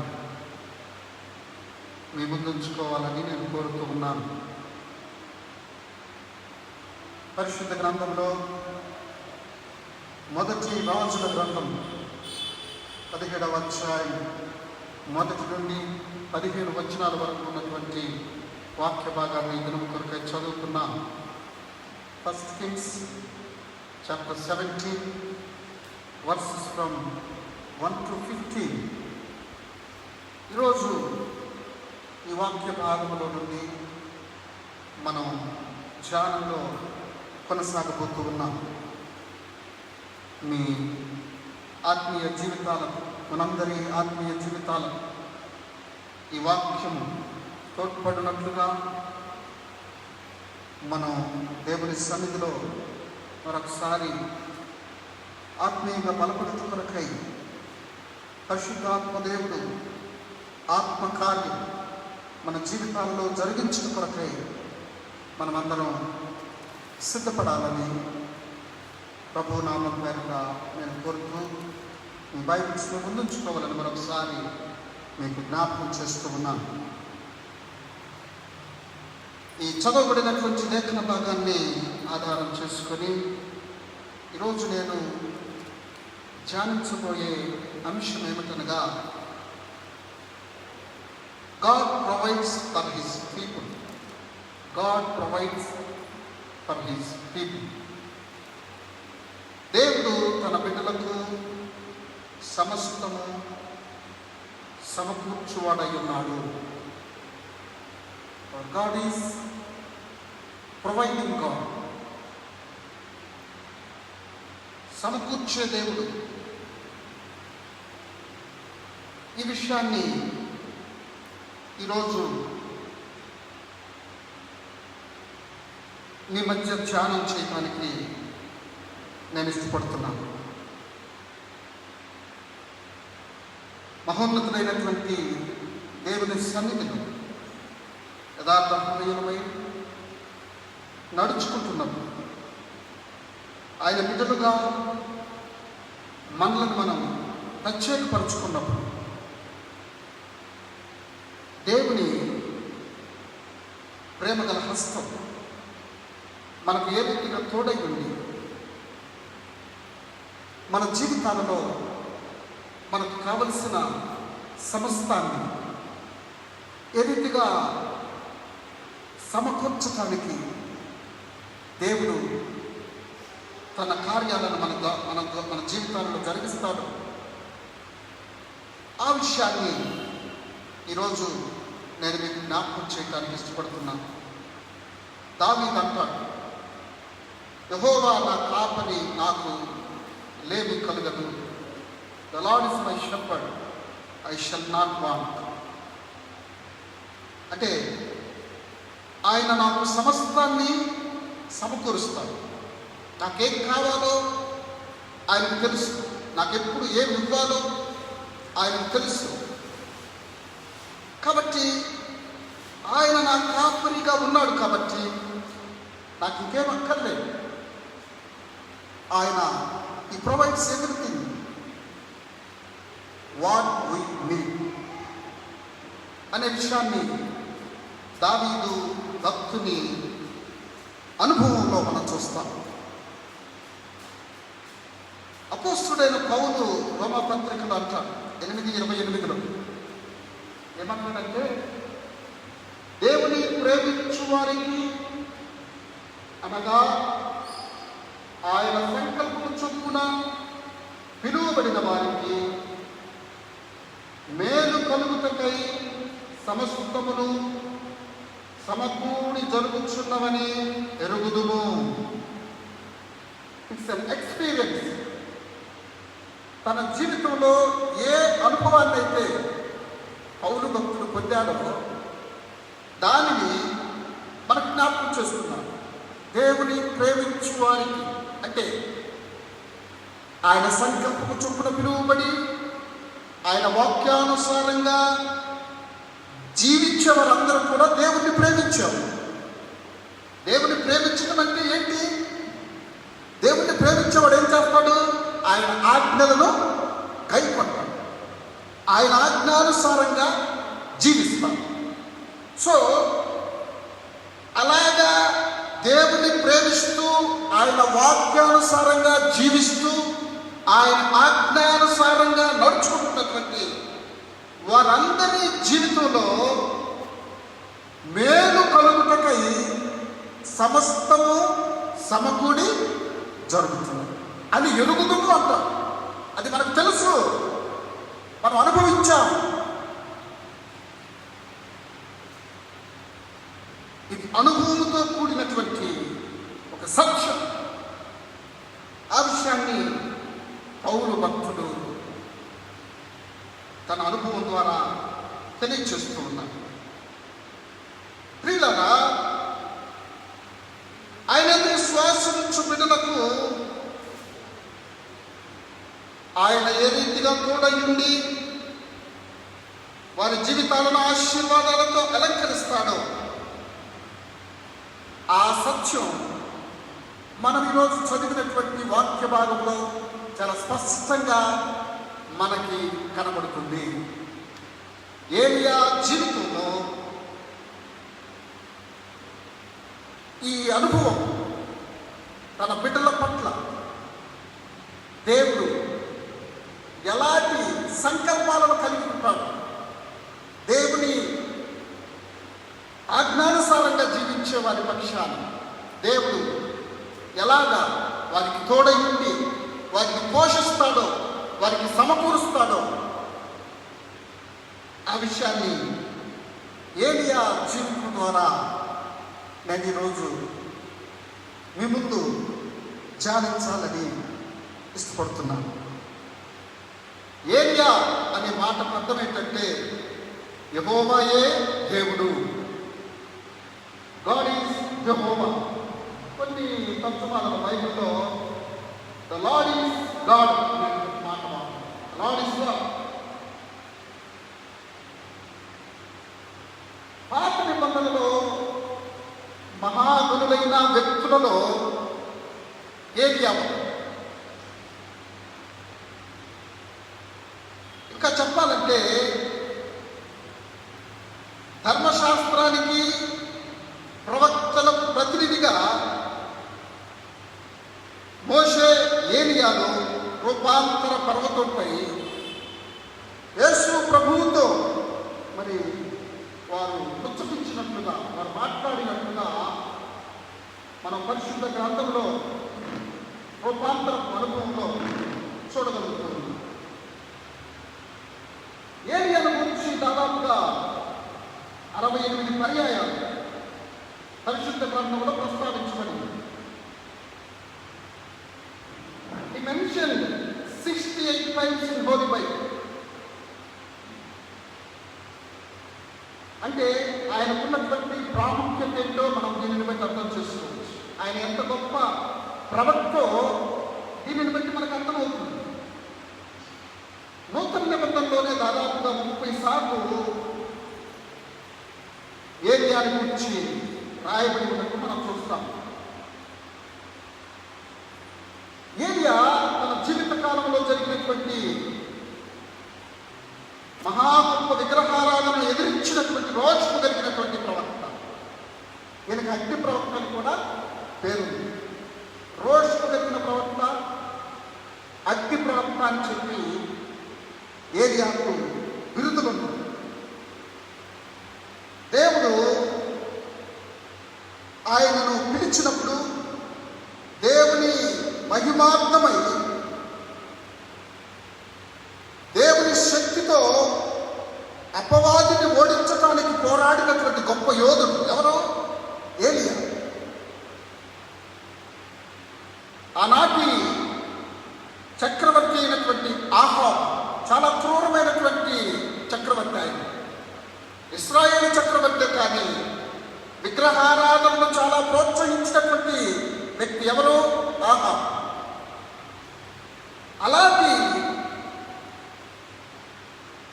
మీ ముందుంచుకోవాలని నేను కోరుతూ ఉన్నాను. పరిశుద్ధ గ్రంథంలో మొదటి రాజుల గ్రంథం 17వ అధ్యాయం 1 నుండి 15 వచనాల వరకు ఉన్నటువంటి వాక్య భాగాన్ని దినము కొరకై చదువుకున్నాం. 1 Kings chapter 17 verses from 1 to 15. ఈరోజు ఈ వాక్య భాగంలో నుండి మనం ధ్యానంలో కొనసాగబోతూ ఉన్నాం. మీ ఆత్మీయ జీవితాలకు, మనందరి ఆత్మీయ జీవితాలకు ఈ వాక్యము తోడ్పడినట్లుగా మనం దేవుని సన్నిధిలో మరొకసారి ఆత్మీయంగా బలపడుతూ కొరకై పరిశుద్ధాత్మ దేవుడు ఆత్మకార్యం మన జీవితాల్లో జరిగించిన కొరకై మనమందరం సిద్ధపడాలని ప్రభు నామం పేరిట నేను కోరుతూ మీ బైబిల్స్ని ముందుంచుకోవాలని మరొకసారి మీకు జ్ఞాపకం చేస్తూ ఉన్నాను. ఈ చదవబడినటువంటి లేఖన భాగాన్ని ఆధారం చేసుకొని ఈరోజు నేను ధ్యానించబోయే అంశం ఏమిటనగా, God provides for His people. God provides for His people. దేవుడు తన బిడ్డలకు సమస్తము సమకూర్చువాడై ఉన్నాడు. God is providing God. సమకూర్చే దేవుడు. ఈ విషయాన్ని ఈరోజు మీ మధ్య ధ్యానం చేయడానికి నేను ఇష్టపడుతున్నాను. మహోన్నతుడైనటువంటి దేవుని సన్నిధిలో యథార్థ హృదయమై నడుచుకుంటున్నప్పుడు, ఆయన బిడ్డలుగా మనలను మనం ప్రత్యేకపరుచుకున్నప్పుడు, దేవుని ప్రేమగల హస్తం మనకు ఏ రీతిగా తోడై ఉండి మన జీవితాలలో మనకు కావలసిన సమస్తాన్ని ఏ రీతిగా సమకూర్చడానికి దేవుడు తన కార్యాలను మన జీవితాలలో జరిగిస్తాడు. ఆ విషయాన్ని ఈరోజు నేను మీకు జ్ఞాపకం చేయడానికి ఇష్టపడుతున్నాను. దావీదు అంటాడు, యెహోవా నా కాపరి, నాకు లేమి కలుగదు. The lord is my shepherd, I shall not want. అంటే ఆయన నాకు సమస్తాన్ని సమకూరుస్తాడు. నాకేం కావాలో ఆయనకు తెలుసు, నాకెప్పుడు ఏమి ఇవ్వాలో ఆయనకు తెలుసు. కాబట్టి ఆయన నా కాపరిగా ఉన్నాడు కాబట్టి నాకు ఇంకేం అక్కర్లేదు. ఆయన ఈ provides everything what we need అనే విషయాన్ని దావీదు భక్తుని అనుభవంలో మనం చూస్తాం. అపోస్తుడైన పౌలు రోమాపత్రికలో అంటాడు 8:28లో ఏమంటాడంటే, దేవుని ప్రేమించు వారికి అనగా ఆయన సంకల్పము చొప్పున పిలువబడిన వారికి మేలు కలుగుటకై సమస్తమును సమకూడి జరుగుచున్నవని ఎరుగుదుము. It's an experience. తన జీవితంలో ఏ అనుభవాన్ని అయితే పౌలు భక్తుడు పొందాడో దానిని మనకు జ్ఞాపకం చేస్తున్నారు. దేవుని ప్రేమించు వారికి అంటే ఆయన సంకల్పము చొప్పున పిలువబడి ఆయన వాక్యానుసారంగా జీవించే వారందరూ కూడా దేవుణ్ణి ప్రేమించారు. దేవుని ప్రేమించడం అంటే ఏంటి? దేవుణ్ణి ప్రేమించేవాడు ఏం చేస్తాడు? ఆయన ఆజ్ఞలను కైకొంటాడు, ఆయన ఆజ్ఞానుసారంగా జీవిస్తాడు. సో అలాగా దేవుని ప్రేమిస్తూ ఆయన వాక్యానుసారంగా జీవిస్తూ ఆయన ఆజ్ఞానుసారంగా నడుచుకుంటున్నటువంటి వారందరి జీవితంలో మేలు కలుగుటకై సమస్తము సమకూడి జరుగుతుంది అని ఎరుగుదుము అంటాం. అది మనకు తెలుసు, మనం అనుభవించాం. ఇది అనుభవంతో కూడినటువంటి ఒక సత్యం. ఆ విషయాన్ని పౌలు భక్తుడు తన అనుభవం ద్వారా తెలియచేస్తూ ఉన్నాడు. ప్రియులారా, ఆయన విశ్వాసించు బిడ్డలకు ఆయన ఏ రీతిగా తోడయుండి వారి జీవితాలను ఆశీర్వాదాలతో అలంకరిస్తాడో ఆ సత్యం మనం ఈరోజు చదివినటువంటి వాక్య భాగంలో చాలా స్పష్టంగా మనకి కనబడుతుంది. ఏలియా జీవితంలో ఈ అనుభవం తన బిడ్డల పట్ల దేవుడు ఎలాంటి సంకల్పాలను కలిగి ఉంటాడు, దేవుని ఆజ్ఞానుసారంగా జీవించే వారి పక్షాన దేవుడు ఎలాగా వారికి తోడై ఉండి వారికి పోషిస్తాడో, వారికి సమకూరుస్తాడో ఆ విషయాన్ని ఏలియా జీవితం ద్వారా నేను ఈరోజు మీ ముందు ధ్యానించాలని ఇష్టపడుతున్నాను. ఏలియా అనే మాటకు అర్థం ఏంటంటే యెహోవాయే దేవుడు, గాడ్ ఈజ్ యెహోవా. కొన్ని తర్జుమాల బైబిల్లో ద లార్డ్ ఈజ్ గాడ్ అనే మాట లార్డ్ ఈజ్ గాడ్. పాత నిబంధనలో మహాగణులైన వ్యక్తులలో ఏలియా. ఇంకా చెప్పాలంటే ధర్మశాస్త్రానికి ప్రవక్తలకు ప్రతినిధిగా మోషే ఏలియాను రూపాంతర పర్వతంపై యేసు ప్రభువుతో మరి వారు ముచ్చటించినట్లుగా, వారు మాట్లాడినట్లుగా మనం పరిశుద్ధ గ్రంథంలో రూపాంతర అనుభవంలో చూడగలుగుతున్నాం. ఏలియాను గురించి దాదాపుగా 68 పర్యాయాలు పరిశుద్ధ గ్రంథంలో ప్రస్తావించబడింది. He mentioned 68 times in Holy Bible. అంటే ఆయనకున్నటువంటి ప్రాముఖ్యత ఏంటో మనం దీనిని బట్టి అర్థం చేసుకోవచ్చు. ఆయన ఎంత గొప్ప ప్రవక్తో దీనిని బట్టి మనకు అర్థమవుతుంది. నూతన నిబంధనలోనే దాదాపుగా 30 సార్లు ఏలియాని గురించి రాయబడి ఉన్నట్టు మనం చూస్తాం. ఏలియా తన జీవిత కాలంలో జరిగినటువంటి మహా గొప్ప విగ్రహారాధనను ఎదిరించినటువంటి రోషము కలిగినటువంటి ప్రవక్త. ఈయనకి అగ్ని ప్రవక్త అని కూడా పేరుంది. రోషము కలిగిన ప్రవక్త, అగ్ని ప్రవక్త అని చెప్పి ఏలియాకు బిరుదులున్నాయి. దేవుడు ఆయనను పిలిచినప్పుడు దేవుని మహిమార్థమై దేవుని శక్తితో అపవాదిని ఓడించడానికి పోరాడినటువంటి గొప్ప యోధుడు ఎవరు? ఏలియా. ఆనాటి చక్రవర్తి అయినటువంటి ఆహాబ్ చాలా క్రూరమైనటువంటి చక్రవర్తి. ఆయన ఇశ్రాయేలు చక్రవర్తి, కానీ విగ్రహారాధనను చాలా ప్రోత్సహించినటువంటి వ్యక్తి ఎవరు? ఆహాబ్. అలాంటి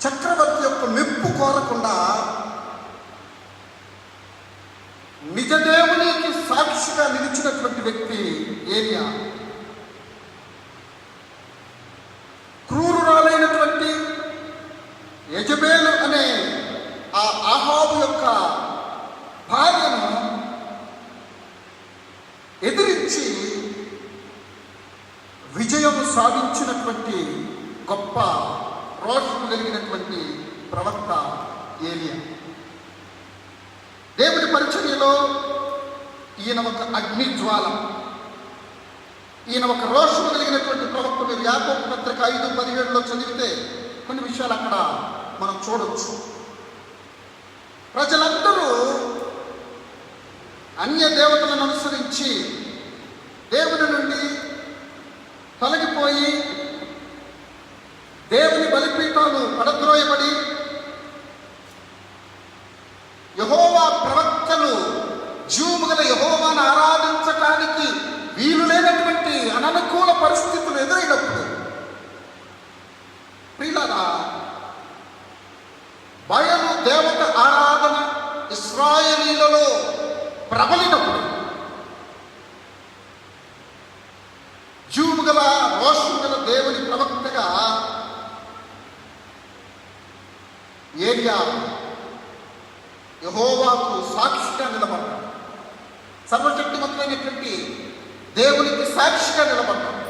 చక్రవర్తి యొక్క మెప్పు కోరకుండా నిజ దేవునికి సాక్షిగా నిలిచినటువంటి వ్యక్తి ఏలియా. క్రూరురాలైనటువంటి యెజబెలు అనే ఆ ఆహాబు యొక్క భార్యను ఎదిరించి విజయం సాధించినటువంటి గొప్ప రోషము కలిగినటువంటి ప్రవక్త ఏలియా. దేవుడి పరిచర్యలో ఈయన ఒక అగ్ని జ్వాల, ఈయన ఒక రోషము కలిగినటువంటి ప్రవక్త. మీరు యాకోబు పత్రిక 5:17 చదివితే కొన్ని విషయాలు అక్కడ మనం చూడొచ్చు. ప్రజలందరూ అన్య దేవతలను అనుసరించి దేవుని నుండి తొలగిపోయి దేవుని బలిపీఠాలు పడద్రోయబడి యెహోవా ప్రవక్తలు జీవముగల యెహోవాను ఆరాధించడానికి వీలు లేనటువంటి అననుకూల పరిస్థితులు ఎదురైనప్పుడు, ప్రియులారా, బయలు దేవత ఆరాధన ఇశ్రాయేలీలలో ప్రబలినప్పుడు జీవముగల రోషము గల దేవుని ప్రవక్తగా ఏలియా యెహోవాకు సాక్షిగా నిలబడ్డాడు. సర్వశక్తిమంతుడైనటువంటి దేవునికి సాక్షిగా నిలబడ్డాడు.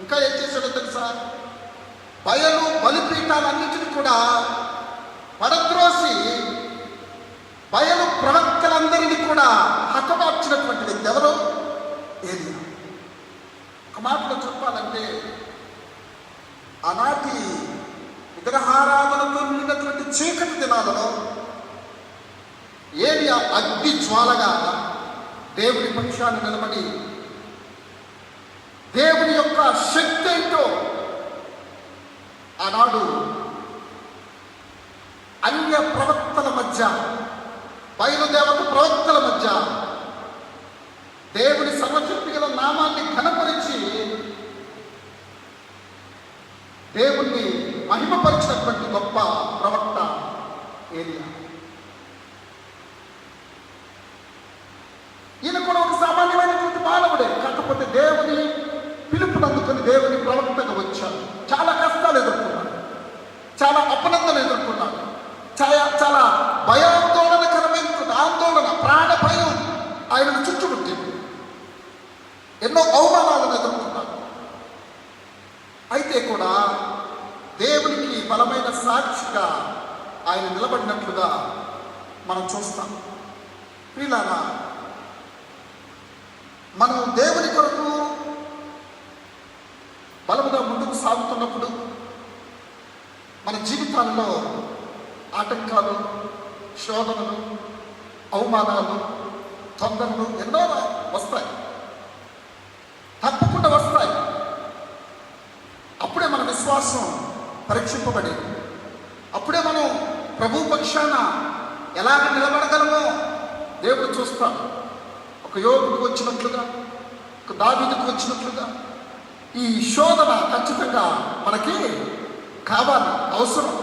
ఇంకా ఏం చేశాడో తెలుసా? బయలు బలిపీఠాలన్నిటిని కూడా పడద్రోసి బయలు ప్రవక్తలందరినీ కూడా హతమార్చినటువంటి వ్యక్తి ఎవరు? ఏలియా. ఒక మాటలో చెప్పాలంటే, ఆనాటి విగ్రహారాధనతో నిండినటువంటి చీకటి దినాలలో ఏలియా అగ్ని జ్వాలగా దేవుని పక్షాన్ని నిలబడి దేవుని యొక్క శక్తి ఏంటో ఆనాడు అన్య ప్రవక్తల మధ్య, బయలుదేవత ప్రవక్తల మధ్య దేవుని సర్వశక్తి గల నామాన్ని ఘనపరిచి దేవుణ్ణి మహిమపరిచినటువంటి గొప్ప ప్రవక్త ఏలియా. ఈయన కూడా ఒక సామాన్యమైనటువంటి మానవుడే, కాకపోతే దేవుని పిలుపునందుకొని దేవుని ప్రవక్తగా వచ్చాడు. చాలా కష్టాలు ఎదుర్కొన్నాడు, చాలా అపనందలు ఎదుర్కొన్నాడు, చాలా భయాందోళనకరమైనటువంటి ఆందోళన, ప్రాణ భయం ఆయనను చుట్టుముట్టింది. ఎన్నో అవమానాలను ఎదుర్కొన్నాడు. అయితే కూడా దేవునికి బలమైన సాక్షిగా ఆయన నిలబడినట్లుగా మనం చూస్తాం. ప్రియులారా, మనం దేవుని కొరకు బలముగా ముందుకు సాగుతున్నప్పుడు మన జీవితాల్లో ఆటంకాలు, శోధనలు, అవమానాలు, తొందరలు ఎన్నో వస్తాయి, తప్పకుండా వస్తాయి. అప్పుడే మన విశ్వాసం పరీక్షింపబడేది. అప్పుడే మనం ప్రభు పక్షాన ఎలాగ నిలబడగలమో దేవుడు చూస్తాడు. ఒక యోగుకు వచ్చినట్లుగా, ఒక దావీదుకు వచ్చినట్లుగా ఈ శోధన ఖచ్చితంగా మనకి కావాలి, అవసరం.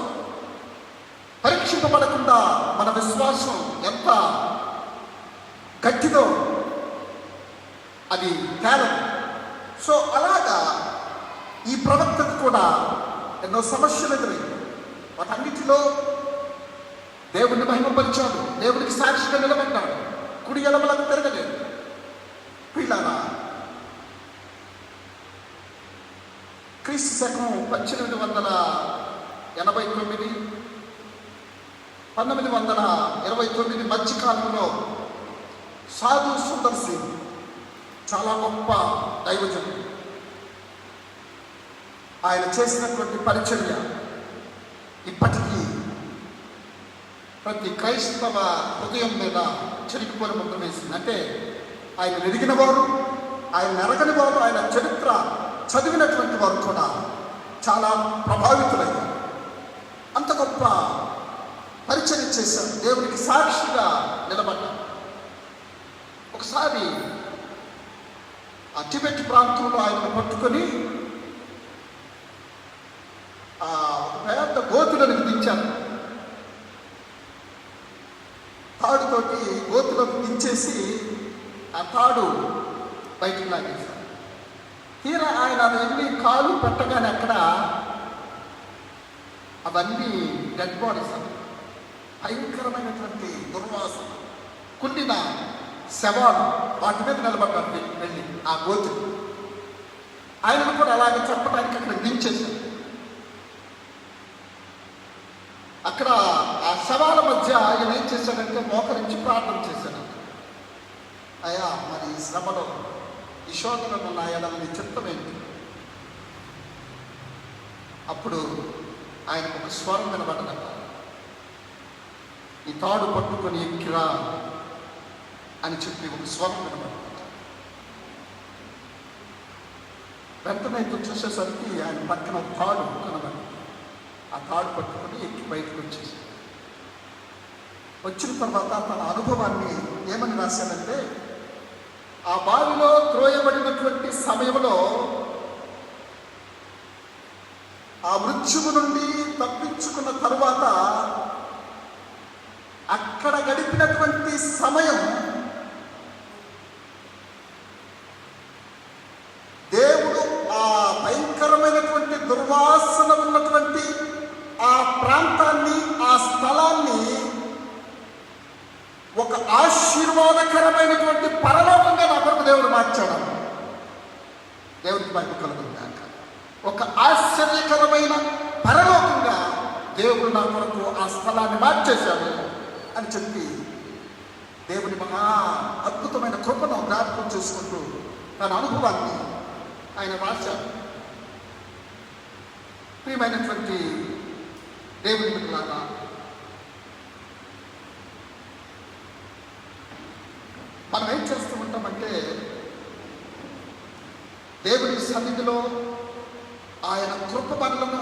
పరీక్షింపబడకుండా మన విశ్వాసం ఎంత గట్టిదో అది తేలదు. సో అలాగా ఈ ప్రవక్తకు కూడా ఎన్నో సమస్యలు ఎదురైంది. వాటన్నిటిలో దేవుణ్ణి మహిమపరిచాడు, దేవునికి సాక్షిగా నిలబడ్డాడు, కుడి ఎడమలకు తిరగలేదు. పిల్లల క్రీస్తు శకం 1889 1929 మధ్యకాలంలో సాధు సుందర్ సింగ్ చాలా గొప్ప దైవజనుడు. ఆయన చేసినటువంటి పరిచర్య ఇప్పటికీ ప్రతి క్రైస్తవ హృదయం మీద చెరికిపోయిన ముద్ర వేసింది. అంటే ఆయన ఎరిగిన వారు, ఆయన ఎరగని వారు, ఆయన చరిత్ర చదివినటువంటి వారు కూడా చాలా ప్రభావితులయ్యారు. అంత గొప్ప పరిచర్య చేశారు, దేవునికి సాక్షిగా నిలబడ్డారు. ఒకసారి ఆ టిబెట్ ప్రాంతంలో ఆయనను పట్టుకొని ఒక పెద్ద గోతులను దించారు. తాడుతోటి గోతులకు దించేసి ఆ తాడు బయటకు లాగేశారు. తీరా ఆయన వెళ్ళి కాలు పెట్టగానే అక్కడ అవన్నీ డెడ్ బాడీస్, భయంకరమైనటువంటి దుర్వాసన, కుళ్ళిన శవాలు, వాటి మీద నిలబడ్డారు వెళ్ళి ఆ గోతులు. ఆయనను కూడా అలాగే చెప్పడానికి అక్కడ దించేశారు. అక్కడ ఆ శవాల మధ్య ఆయన ఏం చేశాడంటే మోకరించి ప్రార్థన చేశాడు. అయ్యా, మరి ఈ శ్రమలో ఈ శోధనలు నా ఎడల నీ చిత్తం ఏంటి? అప్పుడు ఆయనకు ఒక స్వరం వినబడ్డదట, ఈ తాడు పట్టుకొని ఎక్కిరా అని చెప్పి ఒక స్వరం వినబడ్డదట. వెంటనే చూసేసరికి ఆయన పక్కన ఒక తాడు కనబడి ఆ తాడు పట్టుకొని ఎక్కి బయటకు వచ్చేసి వచ్చిన తర్వాత తన అనుభవాన్ని ఏమని రాశాడంటే, ఆ బావిలో త్రోయబడినటువంటి సమయంలో ఆ మృత్యువు నుండి తప్పించుకున్న తరువాత అక్కడ గడిపినటువంటి సమయం దేవుడు ఆ భయంకరమైనటువంటి దుర్వాసన ఉన్నటువంటి ఆ ప్రాంతాన్ని, ఆ స్థలాన్ని ఒక ఆశీర్వాదకరమైనటువంటి పరలోకంగా నా కొరకు దేవుడు మార్చాడు. దేవుడికి మహిమ కలుగుతుందాక. ఒక ఆశ్చర్యకరమైన పరలోకంగా దేవుడు నా కొరకు ఆ స్థలాన్ని మార్చేశాడు అని చెప్పి దేవుని మహా అద్భుతమైన కృపను జ్ఞాపకం చేసుకుంటూ తన అనుభవాన్ని ఆయన రాశాడు. ప్రియమైనటువంటి దేవుని బిడ్డలారా, మనం ఏం చేస్తూ ఉంటామంటే దేవుని సన్నిధిలో ఆయన కృప మనలను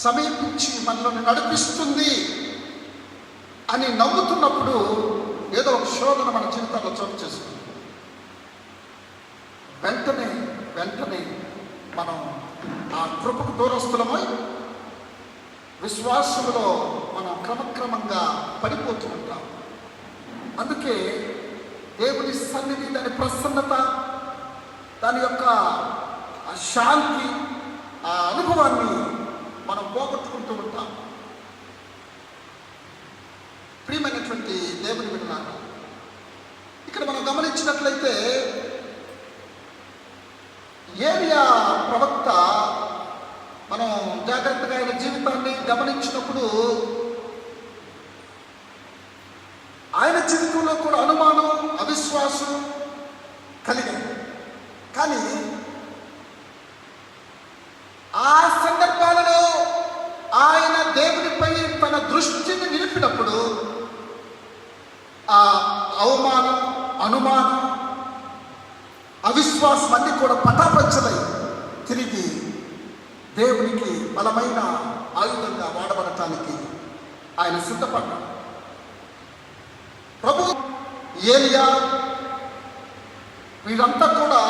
సమీపించి మనల్ని నడిపిస్తుంది అని నమ్ముతున్నప్పుడు ఏదో ఒక శోధన మన జీవితంలో చోటు చేసుకుంది. వెంటనే మనం ఆ కృపకు దూరస్తులమై విశ్వాసంలో మనం క్రమక్రమంగా పడిపోతూ ఉంటాం. అందుకే దేవుని సన్నిధి, దాని ప్రసన్నత, దాని యొక్క ఆ శాంతి, ఆ అనుభవాన్ని మనం పోగొట్టుకుంటూ ఉంటాం. ప్రియమైనటువంటి దేవుని బిడ్డలారా, ఇక్కడ మనం గమనించినట్లయితే ఏలియా ప్రవక్త మనం జాగ్రత్తగా ఆయన జీవితాన్ని గమనించినప్పుడు ఆయన జీవితంలో కూడా అనుమానం, అవిశ్వాసం కలిగాయి. కానీ ఆ సందర్భాలలో ఆయన దేవునిపై తన దృష్టిని నిలిపినప్పుడు అవిశ్వాసం అన్నీ కూడా పటాపంచలై తిరిగి దేవునికి బలమైన ఆయుధంగా వాడబడటానికి ఆయన సిద్ధపడ్డాడు. ప్రభు ఏలియా వీరంతా కూడా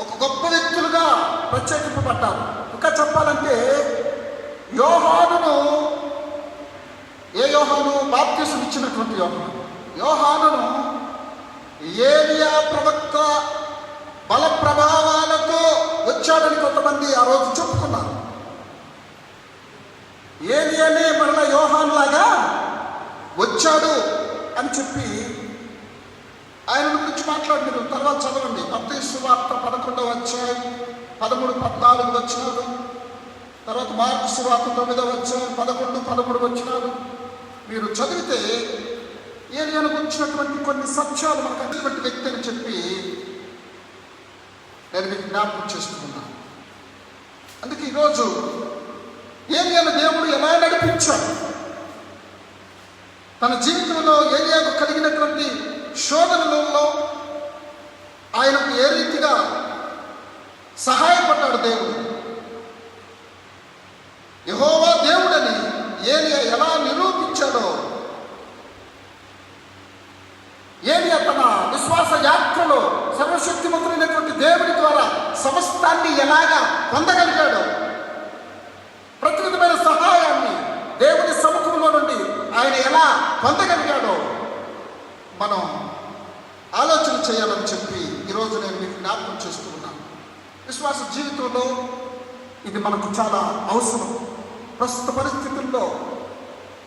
ఒక గొప్ప వ్యక్తులుగా ప్రత్యేకింపబడ్డారు. ఇంకా చెప్పాలంటే యోహానును, ఏ యోహాను? బాప్తిసం ఇచ్చినటువంటి యోహానును ఏలియా ప్రవక్త బల ప్రభావాలతో వచ్చాడని కొంతమంది ఆ రోజు చెప్పుకున్నారు. ఏలియానే మరలా యోహాను లాగా వచ్చాడు అని చెప్పి ఆయన గురించి మాట్లాడినారు. తర్వాత చదవండి, మత్తయి సువార్త 11వ అధ్యాయం 13, 14 వచనాలు, తర్వాత మార్కు సువార్త 9వ అధ్యాయం 11, 13 వచనాలు మీరు చదివితే ఏలియాను గురించినటువంటి కొన్ని సత్యాలు మనకు అటువంటి వ్యక్తి అని చెప్పి నేను మీకు జ్ఞాపకం చేస్తున్నాను. అందుకే ఈరోజు ఏలియాను దేవుడు ఎలా నడిపించాడు, తన జీవితంలో ఏలియాకు కలిగినటువంటి శోధనలలో ఆయనకు ఏ రీతిగా సహాయపడ్డాడు దేవుడు, యెహోవా దేవుడని ఏలియా ఎలా నిరూపించాడో, ఏలియా తన విశ్వాస యాత్రలో సర్వశక్తిమంతుడైనటువంటి దేవుడి ద్వారా సమస్తాన్ని ఎలాగా పొందగలిగాడో, ప్రతి విధమైన సహాయాన్ని దేవుని సముఖంలో నుండి ఆయన ఎలా పొందగలిగాడో మనం ఆలోచన చేయాలని చెప్పి ఈరోజు నేను మీకు జ్ఞాపకం చేస్తూ ఉన్నాను. విశ్వాస జీవితంలో ఇది మనకు చాలా అవసరం. ప్రస్తుత పరిస్థితుల్లో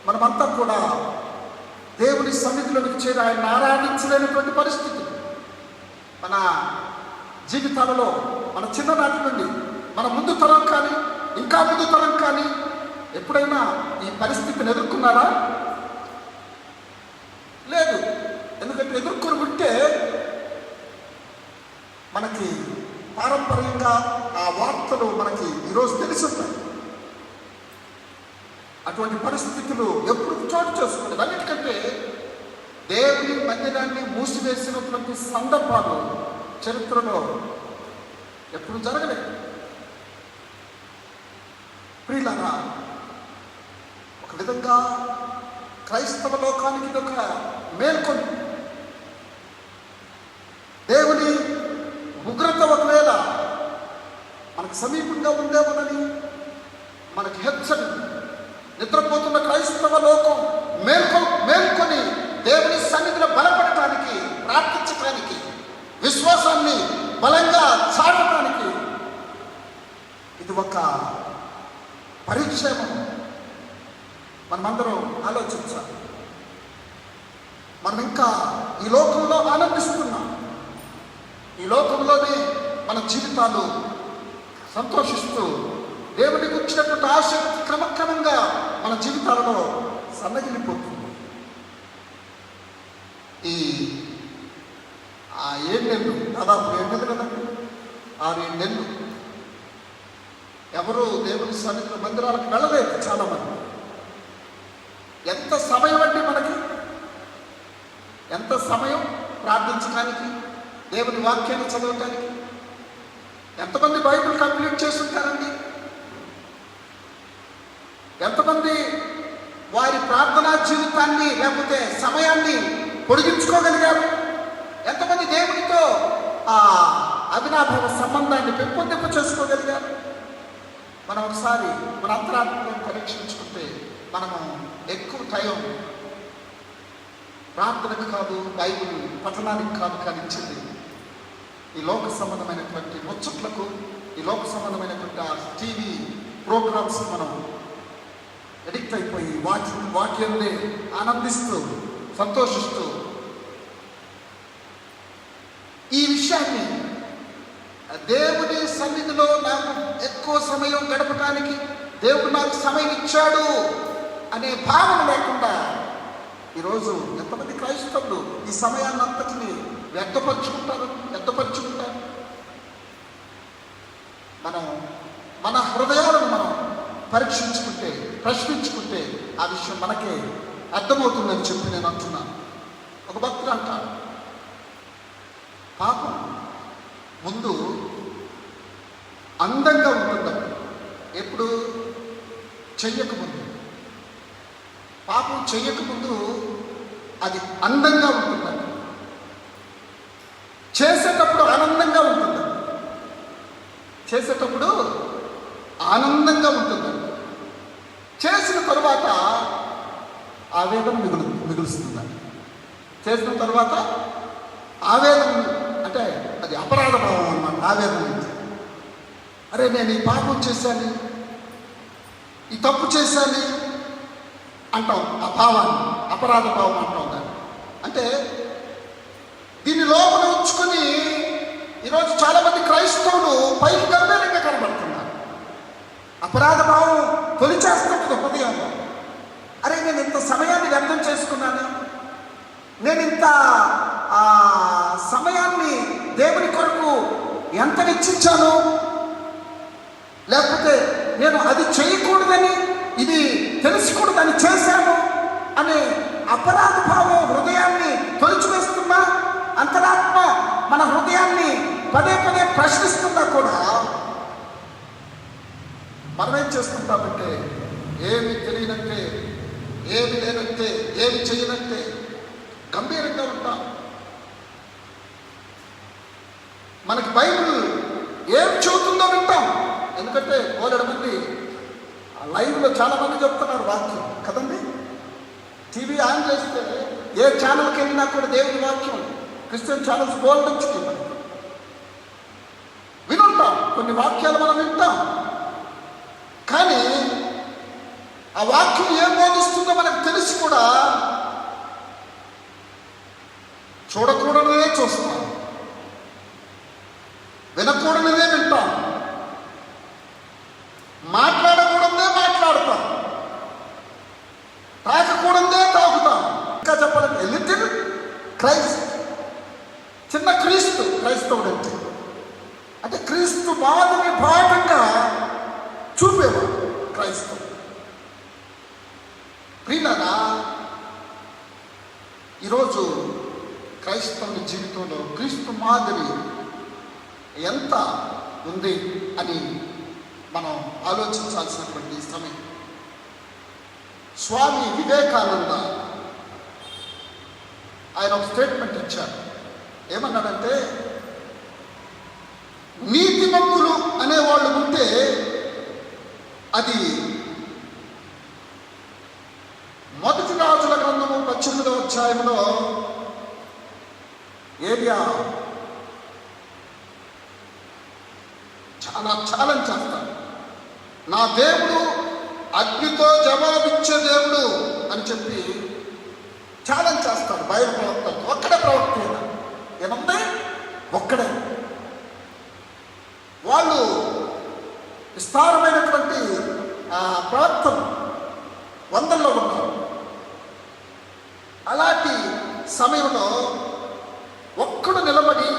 మనమంతా కూడా దేవుని సన్నిధిలోకి చేరి ఆయన ఆరాధించలేనటువంటి పరిస్థితులు మన జీవితాలలో, మన చిన్ననాటి నుండి మన ముందు తరం కానీ ఇంకా ముందు తరం కానీ ఎప్పుడైనా ఈ పరిస్థితిని ఎదుర్కొన్నారా? లేదు. ఎందుకంటే ఎదుర్కొని ఉంటే మనకి పారంపర్యంగా ఆ వార్తలు మనకి ఈరోజు తెలిసి ఉంటాయి. అటువంటి పరిస్థితులు ఎప్పుడు చోటు చేసుకుంటుంది. అన్నిటికంటే దేవుని మందిరాన్ని మూసివేసినటువంటి సందర్భాలు చరిత్రలో ఎప్పుడు జరగలేదు. ప్రియులారా, ఒక విధంగా క్రైస్తవ లోకానికి ఇది ఒక మేల్కొని, దేవుని ఉగ్రత ఒకవేళ మనకు సమీపంగా ఉండేమోనని మనకి హెచ్చరి, నిద్రపోతున్న క్రైస్తవ లోకం మేల్కొని దేవుని సన్నిధిలో బలపడటానికి, ప్రార్థించడానికి, విశ్వాసాన్ని బలంగా చాటడానికి ఇది ఒక పరిక్షేమం. మనమందరం ఆలోచించాలి. మనం ఇంకా ఈ లోకంలో ఆనందిస్తున్నాం, ఈ లోకంలోనే మన జీవితాలు సంతోషిస్తూ దేవుడికి వచ్చినటువంటి ఆసక్తి క్రమక్రమంగా మన జీవితాలలో సన్నగిలిపోతుంది. ఈ 7 నెలలు, దాదాపు 7 నెలలు కదండి, 6-7 నెలలు ఎవరు దేవుని సన్నిధిలో మందిరాలకు వెళ్ళలేదు చాలామంది. ఎంత సమయం అండి మనకి, ఎంత సమయం ప్రార్థించడానికి, దేవుని వాక్యాన్ని చదవటానికి? ఎంతమంది బైబిల్ కంప్లీట్ చేస్తుంటారండి? ఎంతమంది వారి ప్రార్థనా జీవితాన్ని లేకపోతే సమయాన్ని పొడిగించుకోగలిగారు? ఎంతమంది దేవునితో ఆ అవినాభావ సంబంధాన్ని పెంపొందింప చేసుకోగలిగారు? మనం ఒకసారి మన అంతరాత్మను పరీక్షించుకుంటే మనము ఎక్కువ టైం ప్రార్థనకు కాదు, బైబిల్ పఠనానికి కాదు కానీ ఇచ్చింది ఈ లోక సంబంధమైనటువంటి ముచ్చట్లకు, ఈ లోక సంబంధమైనటువంటి ఆ టీవీ ప్రోగ్రామ్స్ మనం ఎడిక్ట్ అయిపోయి వాక్యాన్ని ఆనందిస్తూ సంతోషిస్తూ ఈ విషయాన్ని దేవుని సన్నిధిలో నాకు ఎక్కువ సమయం గడపడానికి దేవుడు నాకు సమయం ఇచ్చాడు అనే భావన లేకుండా ఈరోజు ఎంతమంది క్రైస్తవులు ఈ సమయాన్ని అంతటిని వ్యక్తపరుచుకుంటారు. మనం మన హృదయాలను మనం పరీక్షించుకుంటే, ప్రశ్నించుకుంటే ఆ విషయం మనకే అర్థమవుతుందని చెప్పి నేను అంటున్నాను. ఒక భక్తుడు అంటాడు, అందంగా ఉంటుందండి. ఎప్పుడు? చెయ్యకముందు. పాపం చెయ్యకముందు అది అందంగా ఉంటుందండి. చేసేటప్పుడు ఆనందంగా ఉంటుందండి. చేసేటప్పుడు ఆనందంగా ఉంటుందండి. చేసిన తరువాత ఆవేదన మిగులుస్తుందండి. చేసిన తరువాత ఆవేదన అంటే అది అపరాధ భావం అన్నమాట. ఆవేదన అంటే అరే నేను ఈ పాపం చేశాను, ఈ తప్పు చేశాను అంటాం. ఆ భావాన్ని అపరాధ భావం అంటాం దాన్ని. అంటే దీన్ని లోపల ఉంచుకొని ఈరోజు చాలామంది క్రైస్తవులు పైకి గంభీరంగా కనబడుతున్నారు. అపరాధ భావం తొలిచేస్తుంటుంది హృదయంలో. అరే నేను ఇంత సమయాన్ని వ్యర్థం చేసుకున్నాను, నేను ఇంత సమయాన్ని దేవుని కొరకు ఎంత వెచ్చించాను, లేకపోతే నేను అది చేయకూడదని ఇది తెలుసుకోకూడదని చేశాను అనే అపరాధ భావం హృదయాన్ని తొలిచివేస్తున్నా, అంతరాత్మ మన హృదయాన్ని పదే పదే ప్రశ్నిస్తున్నా కూడా మనమేం చేస్తుంటామంటే ఏమి తెలియనట్టే, ఏమి లేనట్టే, ఏమి చేయనట్టే గంభీరంగా ఉంటాం. మనకి బైబిల్ ఏం చెబుతుందో వింటాం. ఎందుకంటే బోలెడు మంది లైవ్లో చాలా మంది చెప్తున్నారు వాక్యం కదండి. టీవీ ఆన్ చేస్తే ఏ ఛానల్కి వెళ్ళినా కూడా దేవుని వాక్యం క్రిస్టియన్ ఛానల్స్ బోల్డ్ నుంచి వినుంటాం. కొన్ని వాక్యాలు మనం వింటాం, కానీ ఆ వాక్యం ఏం బోధిస్తుందో మనకు తెలిసి కూడా చూడకూడదే చూస్తాం, వినకూడదే వింటాం, మాట్లాడకూడదే మాట్లాడతాం, తాకకూడదే తాకుతాం. ఇంకా చెప్పాలంటే లిటిల్ క్రైస్ట్, చిన్న క్రీస్తు. క్రైస్తవుడు అంటే క్రీస్తు మాదిరి భాగంగా చూపేవాడు క్రైస్తవుడు. ప్రియులారా, ఈరోజు క్రైస్తవుని జీవితంలో క్రీస్తు మాదిరి ఎంత ఉంది అని మనం ఆలోచించాల్సినటువంటి సమయం. స్వామి వివేకానంద ఆయన ఒక స్టేట్మెంట్ ఇచ్చారు. ఏమన్నాడంటే, నీతిమంతులు అనేవాళ్ళు ఉంటే అది మొదటి రాజుల గ్రంథము 18వ అధ్యాయంలో ఏరియా చాలా ఛాలెంజ్ చేస్తాడు. నా దేవుడు అగ్నితో జవాబిచ్చే దేవుడు అని చెప్పి ఛాలెంజ్ చేస్తాడు బైబిల్ ప్రవక్తలతో. ఒక్కడే ప్రవక్త ఏమంటే ఒక్కడే. వాళ్ళు విస్తారమైనటువంటి ప్రవక్తలు వందల్లో ఉన్నారు. అలాంటి సమయంలో ఒక్కడు నిలబడి,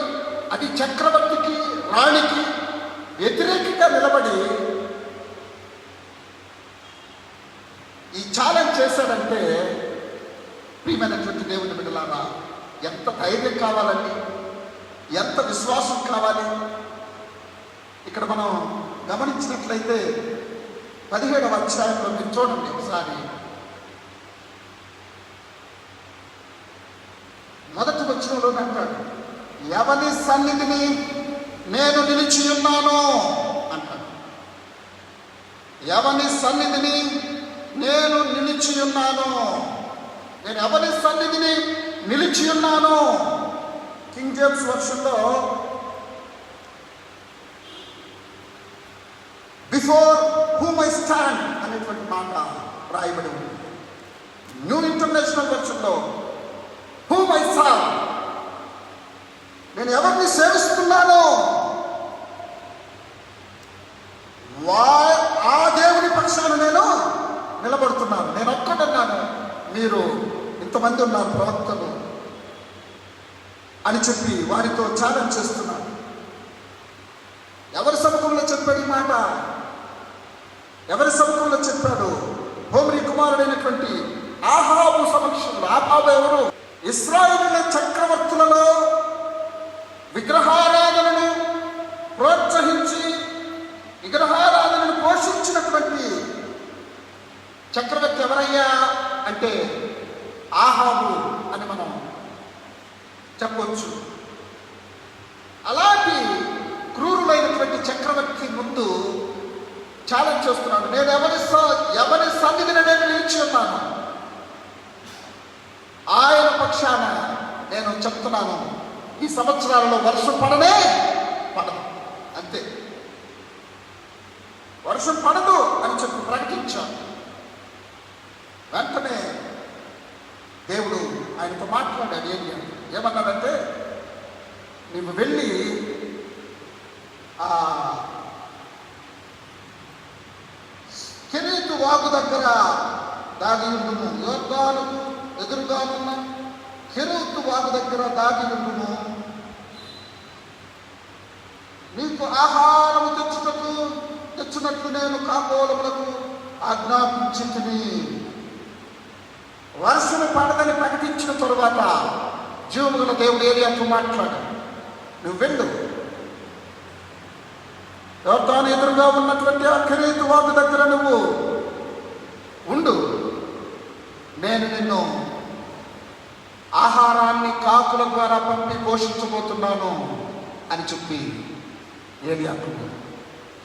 అది చక్రవర్తికి రాణికి వ్యతిరేకంగా నిలబడి ఈ ఛాలెంజ్ చేశాడంటే, ప్రియమైనటువంటి దేవుని బిడ్డలారా, ఎంత ధైర్యం కావాలండి, ఎంత విశ్వాసం కావాలి. ఇక్కడ మనం గమనించినట్లయితే 17వ అధ్యాయంలో మీరు చూడండి ఒకసారి. మొదటి వచనంలో అంటాడు, ఎవని సన్నిధిని నేను నిలిచి ఉన్నాను అంటాడు. ఎవని సన్నిధిని నేను నిలిచి ఉన్నాను. నేను ఎవరి సన్నిధిని నిలిచి ఉన్నాను. కింగ్ జేమ్స్ వర్షన్లో బిఫోర్ హూమ్ ఐ స్టాండ్ అనేటువంటి మాట రాయబడి ఉంది. న్యూ ఇంటర్నేషనల్ వర్షన్లో హూమ్ ఐ సర్వ్, నేను ఎవరిని సేవిస్తున్నానో ఆ దేవుని పక్షాన నేను నిలబడుతున్నాను. నేను ఒక్కడున్నాను, మీరు ఇంతమంది ఉన్నారు ప్రవక్తలు అని చెప్పి వారితో ఛాలెంజ్ చేస్తున్నాను. ఎవరి సముఖంలో చెప్పాడు ఈ మాట? ఎవరి సముఖంలో చెప్పాడు? హోమ్రీ కుమారుడైనటువంటి ఆహాబు సమక్షంలో. ఆహాబు ఎవరు? ఇశ్రాయేలు చక్రవర్తులలో విగ్రహారాధనను అంటే ఆహాబు అని మనం చెప్పవచ్చు. అలాంటి క్రూరులైనటువంటి చక్రవర్తి ముందు ఛాలెంజ్ చేస్తున్నాడు. నేను ఎవరి సన్నిధిని నేను నిలిచి ఉన్నాను, ఆయన పక్షాన నేను చెప్తున్నాను, ఈ సంవత్సరాలలో వర్షం పడదు, అంతే, వర్షం పడదు అని చెప్పి ప్రకటించాను. వెంటనే దేవుడు ఆయనతో మాట్లాడాడు. ఏమన్నాడంటే, నువ్వు వెళ్ళి కెరీతు వాగు దగ్గర దాగి ఉండుము, యోర్దానుకు ఎదురుగానున్న కెరీతు వాగు దగ్గర దాగి ఉండుము, నీకు ఆహారము తెచ్చినట్లు నేను కాకోలములకు ఆజ్ఞాపించింది. వర్షము పడదని ప్రకటించిన తరువాత జీవముల దేవుడు ఏలియాతో మాట్లాడాడు. నువ్వు వెళ్ళు, యోర్దాను ఎదురుగా ఉన్నటువంటి ఆ కెరీతు వాగు దగ్గర నువ్వు ఉండు, నేను నిన్ను ఆహారాన్ని కాకుల ద్వారా పంపి పోషించబోతున్నాను అని చెప్పి ఏలియాకు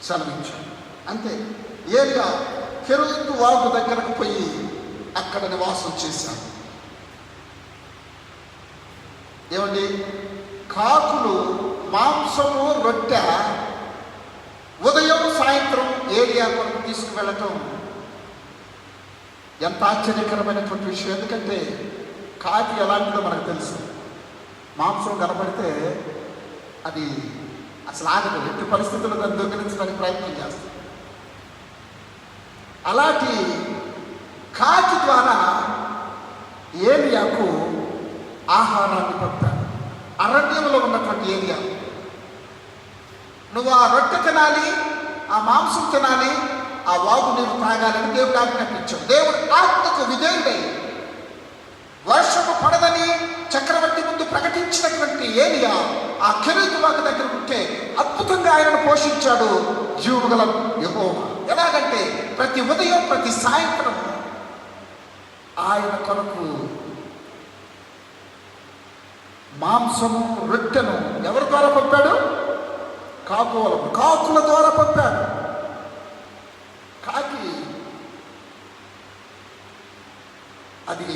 సెలవించాడు. అంతే, ఏలియా కెరీతు వాగు దగ్గరకు పోయి అక్కడ నివాసం చేశాడు. ఏమండి, కాకులు మాంసము రొట్టె ఉదయం సాయంత్రం ఏలియా కొరకు తీసుకువెళ్ళటం ఎంత ఆశ్చర్యకరమైనటువంటి విషయం. ఎందుకంటే కాకి ఎలాంటిదో మనకు తెలుసు. మాంసం కనపడితే అది అసలు ఆగదు, ఎట్టి పరిస్థితుల్లో దాన్ని దొంగిలించడానికి ప్రయత్నం చేస్తుంది. అలాంటి కాకి ద్వారా ఏలియాకు ఆహారాన్ని పంపాడు. అరణ్యంలో ఉన్నటువంటి ఏలియా, నువ్వు ఆ రొట్టె తినాలి, ఆ మాంసం తినాలి, ఆ వాగు నీరు తాగాలని దేవుడు ఆజ్ఞాపించాడు. దేవుడు ఆజ్ఞకు విధేయుడై వర్షము పడదని చక్రవర్తి ముందు ప్రకటించినటువంటి ఏలియా ఆ కెరీతు వాగు దగ్గర ఉంటే అద్భుతంగా ఆయనను పోషించాడు జీవముగల యెహోవా. ఎలాగంటే ప్రతి ఉదయం ప్రతి సాయంత్రం ఆయన కొరకు మాంసము రొట్టెను ఎవరి ద్వారా పంపాడు? కాకుల ద్వారా పంపాడు. కాకి అది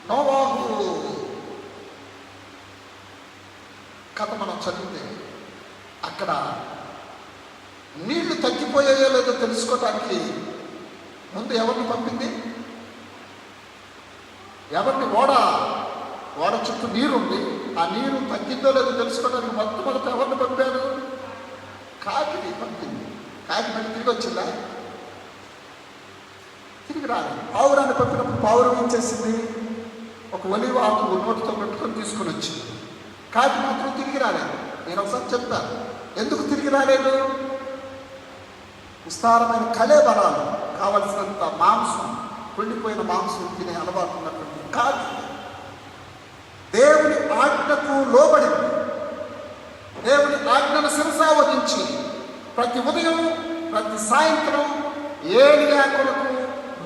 నోవాహు కథ మనం చదివితే అక్కడ నీళ్లు తగ్గిపోయాయో లేదో తెలుసుకోవటానికి ముందు ఎవరిని పంపింది? ఎవరిని? ఓడ చుట్టూ నీరుంది, ఆ నీరు తగ్గిందో లేదో తెలుసుకోవడానికి మొట్టమొదట ఎవరిని పంపాడు? కాకిని పంపింది. కాకి మళ్ళీ తిరిగి వచ్చిందా? తిరిగి రాలేదు. పావురాన్ని పంపినప్పుడు పావురం ఏం చేసింది? ఒక ఒలివ ఆకు నోటితో పెట్టుకొని తీసుకొని వచ్చింది. కాకి మాత్రం తిరిగి రాలేదు. నేను ఒకసారి చెప్పాను, ఎందుకు తిరిగి రాలేదు? విస్తారమైన కళేబరాలు, కావలసినంత మాంసం, కుళ్ళిపోయిన మాంసం తినే అలవాటు ఉన్నటువంటి కాకి దేవుని ఆజ్ఞకు లోబడింది. దేవుని ఆజ్ఞను శిరసావహించి ప్రతి ఉదయం ప్రతి సాయంత్రం ఏలియా కొరకు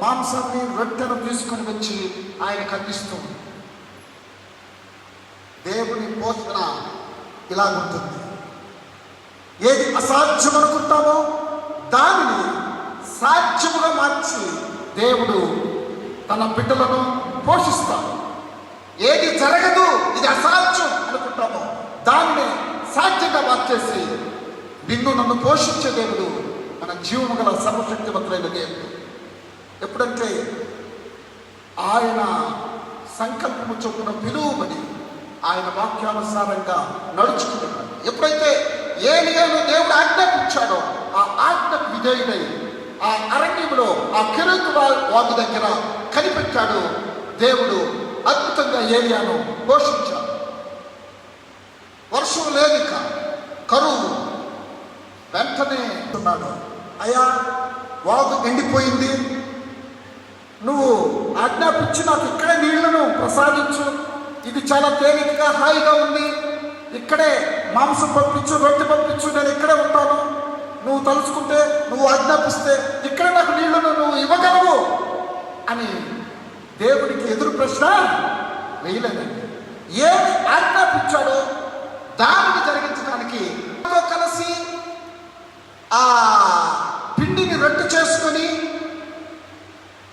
మాంసాన్ని రొట్టెను తీసుకొని వచ్చి ఆయనకు అందిస్తుంది. దేవుని పోషణ ఇలా ఉంటుంది. ఏది అసాధ్యం అనుకుంటామో దానిని సాధ్యముగా మార్చి దేవుడు తన బిడ్డలను పోషిస్తాడు. ఏది జరగదు, ఇది అసాధ్యం అనుకుంటామో దానిని సాధ్యంగా మార్చేసి నిన్ను నన్ను పోషించే దేవుడు మన జీవము గల సర్వశక్తివంతుడైన దేవుడు. ఎప్పుడంటే ఆయన సంకల్పము చొప్పున పిలువబడి ఆయన వాక్యానుసారంగా నడుచుకుంటున్నాడు. ఎప్పుడైతే ఏలియాను దేవుడు ఆజ్ఞాపించాడో ఆ ఆజ్ఞకు విధేయుడై ఆ అరణ్యంలో ఆ కెరీతు వాగు దగ్గర కనిపెట్టాడు. దేవుడు అద్భుతంగా ఏలియాను పోషించాడు. వర్షం లేదిక, కరువు. వెంటనే ఉన్నాడు, అయ్యా వాగు ఎండిపోయింది, నువ్వు ఆజ్ఞాపించి నాకు ఇక్కడే నీళ్లను ప్రసాదించు, ఇది చాలా తేలికగా హాయిగా ఉంది, ఇక్కడే మాంసం పంపించు, రొట్టె పంపించు, నేను ఇక్కడే ఉంటాను, నువ్వు తలుచుకుంటే, నువ్వు ఆజ్ఞాపిస్తే ఇక్కడే నాకు నీళ్లను నువ్వు ఇవ్వగలవు అని దేవుడికి ఎదురు ప్రశ్న వేయలేదండి. ఏమి ఆజ్ఞాపించాడో దానిని జరిగించడానికి కలిసి ఆ పిండిని రొట్టె చేసుకొని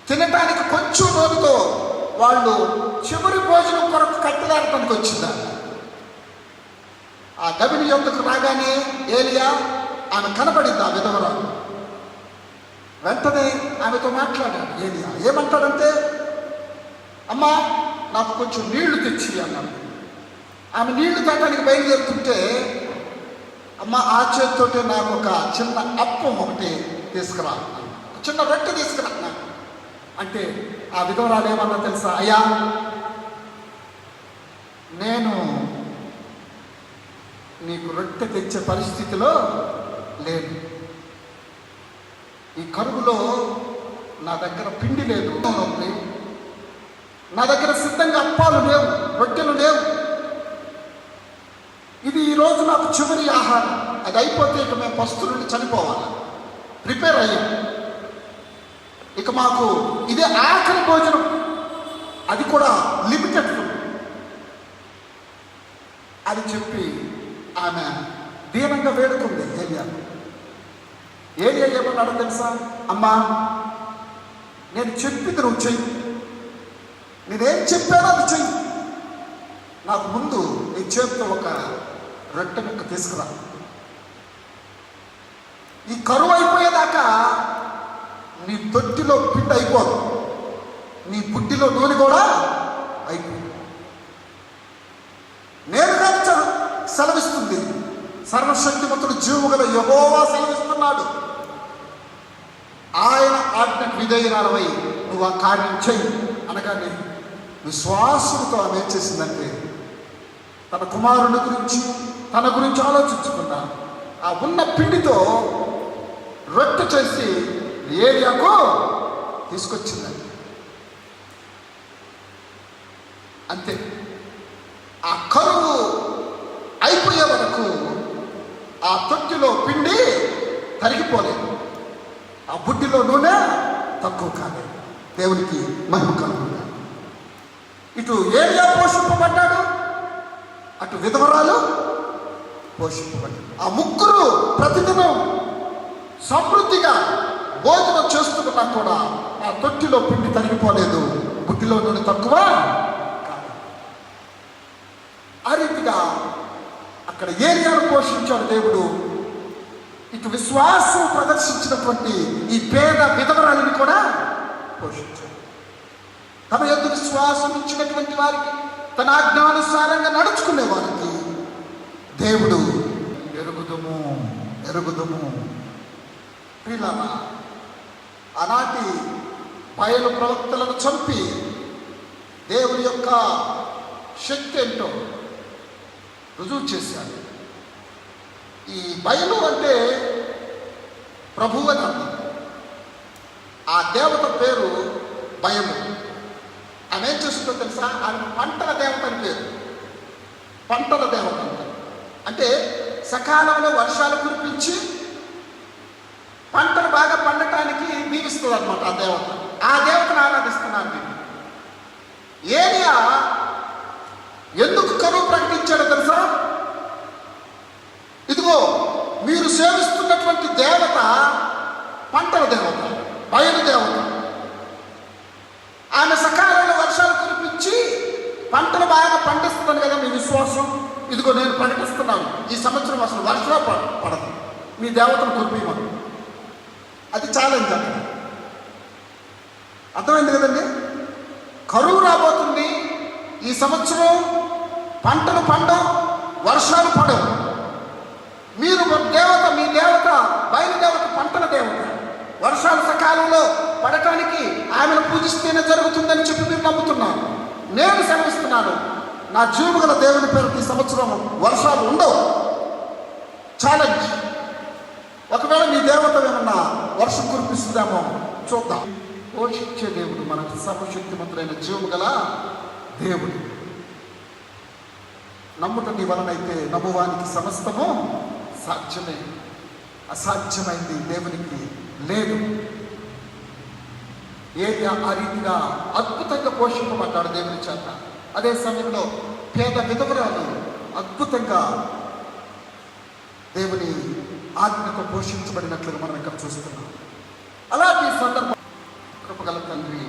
తినటానికి కొంచెం నూనెతో వాళ్ళు చివరి భోజనం కొరకు కట్టడానికి వచ్చిందండి. ఆ గవిని యొద్దకు రాగానే ఏలియా ఆమె కనబడింది, ఆ విధవరాలు. వెంటనే ఆమెతో మాట్లాడాడు ఏలియా. ఏమంటాడంటే, అమ్మా నాకు కొంచెం నీళ్లు తెచ్చి అన్నాడు. ఆమె నీళ్లు తాగడానికి బయలుదేరుతుంటే, అమ్మ ఆ చేతితోటే నాకు ఒక చిన్న అప్పం ఒకటి తీసుకురా, చిన్న రొట్టె తీసుకురా అంటే ఆ విధవరాలు ఏమన్నా తెలుసా? అయ్యా, నేను నీకు రొట్టె తెచ్చే పరిస్థితిలో లేదు. ఈ కరువులో నా దగ్గర పిండి లేదు, నా దగ్గర సిద్ధంగా అప్పాలు లేవు, రొట్టెలు లేవు. ఇది ఈరోజు నాకు చివరి ఆహారం. అది అయిపోతే ఇక మేము పస్తు నుండి చనిపోవాలి, ప్రిపేర్ అయ్యాం. ఇక మాకు ఇదే ఆఖరి భోజనం, అది కూడా లిమిటెడ్ ఫుడ్ అని చెప్పి ఆమె దీనంగా వేడుకుంది ఏలియా. ఏలియా ఏమన్నాడో తెలుసా? అమ్మా, నేను చెప్పింది నువ్వు చెయ్యి, నేనేం చెప్పానో అది చెయ్యి. నాకు ముందు నీ చేతితో ఒక రొట్టె ముక్క తీసుకురా. ఈ కరువు అయిపోయేదాకా నీ తొట్టిలో పిండి అయిపోదు, నీ బుడ్డిలో నూనె కూడా అయిపోదు. నేరుగా సెలవిస్తుంది సర్వశక్తిమంతుడు, జీవముగల యెహోవా సెలవిస్తున్నాడు. ఆయన ఆజ్ఞకు విధేయురాలవై నువ్వు ఆ కార్యం చెయ్యి అనగానే విశ్వాసంతో ఆమె ఏం చేసిందంటే, తన కుమారుని గురించి తన గురించి ఆలోచించుకున్నా ఆ ఉన్న పిండితో రొట్టె చేసి ఏలియాకు తీసుకొచ్చిందండి. అంతే. ఆ కరువు అయిపోయే వరకు ఆ తొట్టిలో పిండి తరిగిపోలేదు, ఆ బుడ్డిలో నూనె తక్కువ కాలేదు. దేవునికి మహిమ కలుగుతుంది. ఇటు ఏలియా పోషింపబడ్డాడు, అటు విధవరాలు పోషింపబడ్డాడు. ఆ ముగ్గురు ప్రతిదినం సమృద్ధిగా భోజనం చేస్తున్నా కూడా ఆ తొట్టిలో పిండి తరిగిపోలేదు, బుడ్డిలో నూనె తక్కువ కాదు. ఆ రీతిగా అక్కడ ఏలియాను పోషించాడు దేవుడు. ఇటు విశ్వాసం ప్రదర్శించినటువంటి ఈ పేద విధవరాలిని కూడా పోషించాడు. తన యందు విశ్వాసం ఇచ్చినటువంటి వారికి, తన ఆజ్ఞానుసారంగా నడుచుకునే వారికి దేవుడు ఎరుగుదుము. ప్రియులారా, ఆనాటి బయలు ప్రవక్తలను చంపి దేవుని యొక్క శక్తి ఏంటో రుజువు చేశాడు. ఈ బయలు అంటే ప్రభువు అని అర్థం. ఆ దేవత పేరు భయము. ఆమె ఏం చేస్తుందో తెలుసా? ఆమె పంటల దేవత అని పేరు. పంటల దేవత అంటే సకాలంలో వర్షాలు కురిపించి పంటలు బాగా పండటానికి దీవిస్తుంది అనమాట ఆ దేవత. ఆ దేవతను ఆరాధిస్తున్నారు నేను. ఏలియా ఎందుకు కరువు ప్రకటించాడో తెలుసా? ఇదిగో మీరు సేవిస్తున్నటువంటి దేవత పంటల దేవత, బయలు దేవత. ఆమె సకాలంలో వర్షాలు కురిపించి పంటలు బాగా పండిస్తుందని కదా మీ విశ్వాసం. ఇదిగో నేను ప్రకటిస్తున్నాను, ఈ సంవత్సరం అసలు వర్షాలు పడదు, మీ దేవతను కురిపిమను. అది ఛాలెంజ్ అక్కడ. అర్థమైంది కదండి? కరువు రాబోతుంది, ఈ సంవత్సరం పంటలు పండవు, వర్షాలు పడవు. మీరు దేవత, మీ దేవత బయలుదేవత పంటల దేవత, వర్షాలు సకాలంలో పడటానికి ఆమెను పూజిస్తేనే జరుగుతుందని చెప్పి మీరు నమ్ముతున్నారు. నేను సెలవిస్తున్నాను, నా జీవముగల దేవుని పేరుకి ఈ సంవత్సరం వర్షాలు ఉండవు. ఛాలెంజ్. ఒకవేళ మీ దేవత ఏమన్నా వర్షం కురిపిస్తుందేమో చూద్దాం. పోషించే దేవుడు, మనకు సర్వశక్తిమంతుడైన జీవముగల దేవుడు. నమ్ముట నీ వలనైతే నమ్మువానికి సమస్తము సాధ్యమే. అసాధ్యమైంది దేవునికి లేదు. ఏది ఆ రీతిగా అద్భుతంగా పోషింపబడ్డాడు దేవుని చేత. అదే సమయంలో పేద విధవరాలు అద్భుతంగా దేవుని ఆజ్ఞతో పోషించబడినట్లుగా మనం ఇక్కడ చూస్తున్నాం. అలాంటి సందర్భం కృపగల తండ్రి,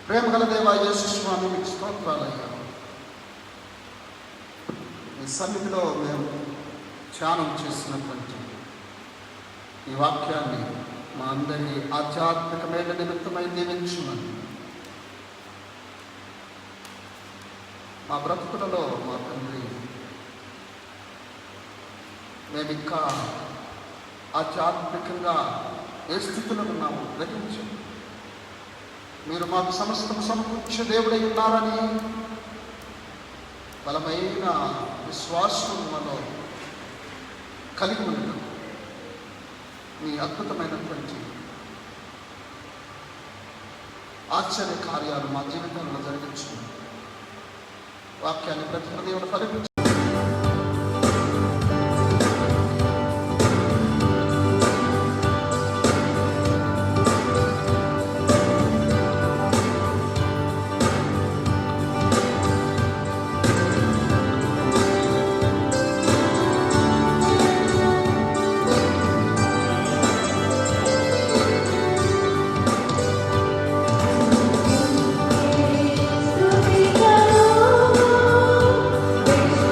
ప్రేమగల దేవా యేసు స్వామి, మీకు స్తోత్రాలయ్యా. ఈ సన్నిధిలో మేము ధ్యానం చేసినటువంటి ఈ వాక్యాన్ని మా అందరి ఆధ్యాత్మికమైన నిమిత్తమై దీవించున్నాను. మా బ్రతుకులలో మా తండ్రి మేము ఇంకా ఆధ్యాత్మికంగా ఏ స్థితిలో ఉన్నాము గ్రహించండి. మీరు మాకు సమస్తం సమకూర్చే దేవుడై ఉన్నారని బలమైన విశ్వాసం మనలో కలిగి ఉండడం, మీ అద్భుతమైనటువంటి ఆశ్చర్య కార్యాలు మా జీవితంలో జరిగించుకున్నాం. వాక్యాన్ని ప్రతి హృదయంలో ఫలించు. Thank you.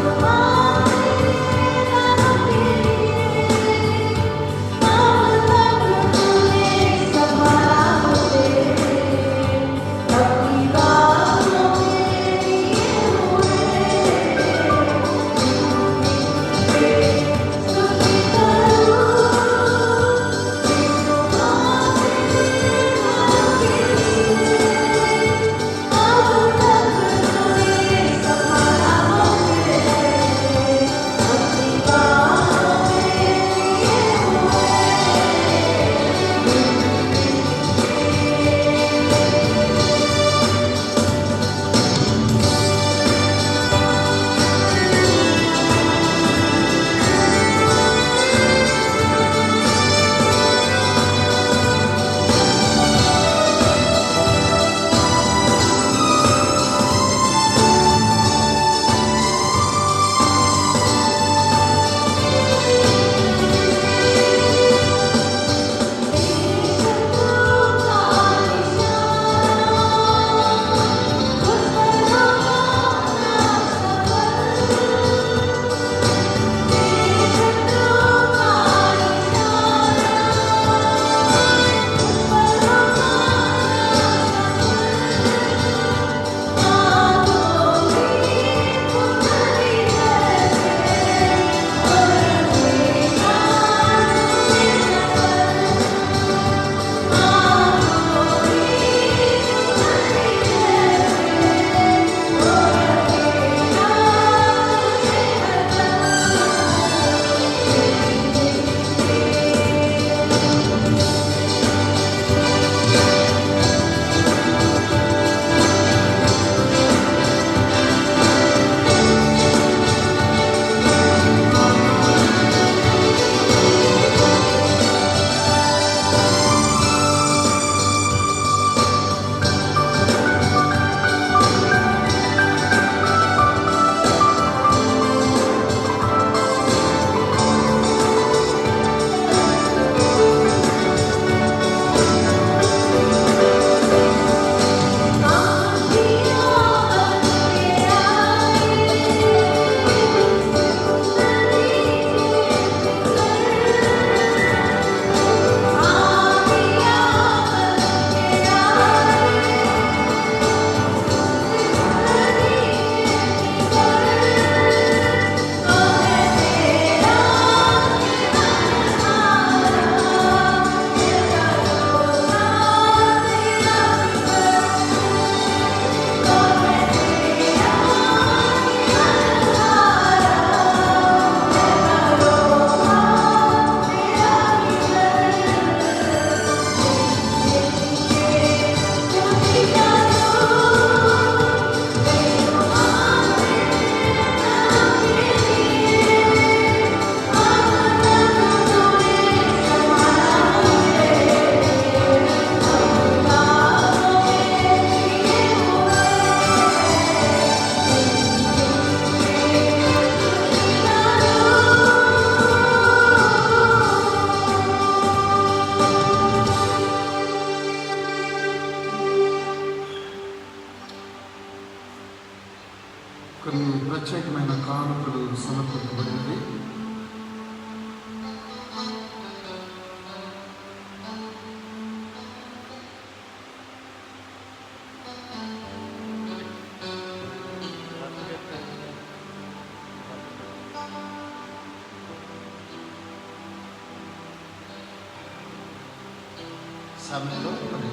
సమయంలో మరి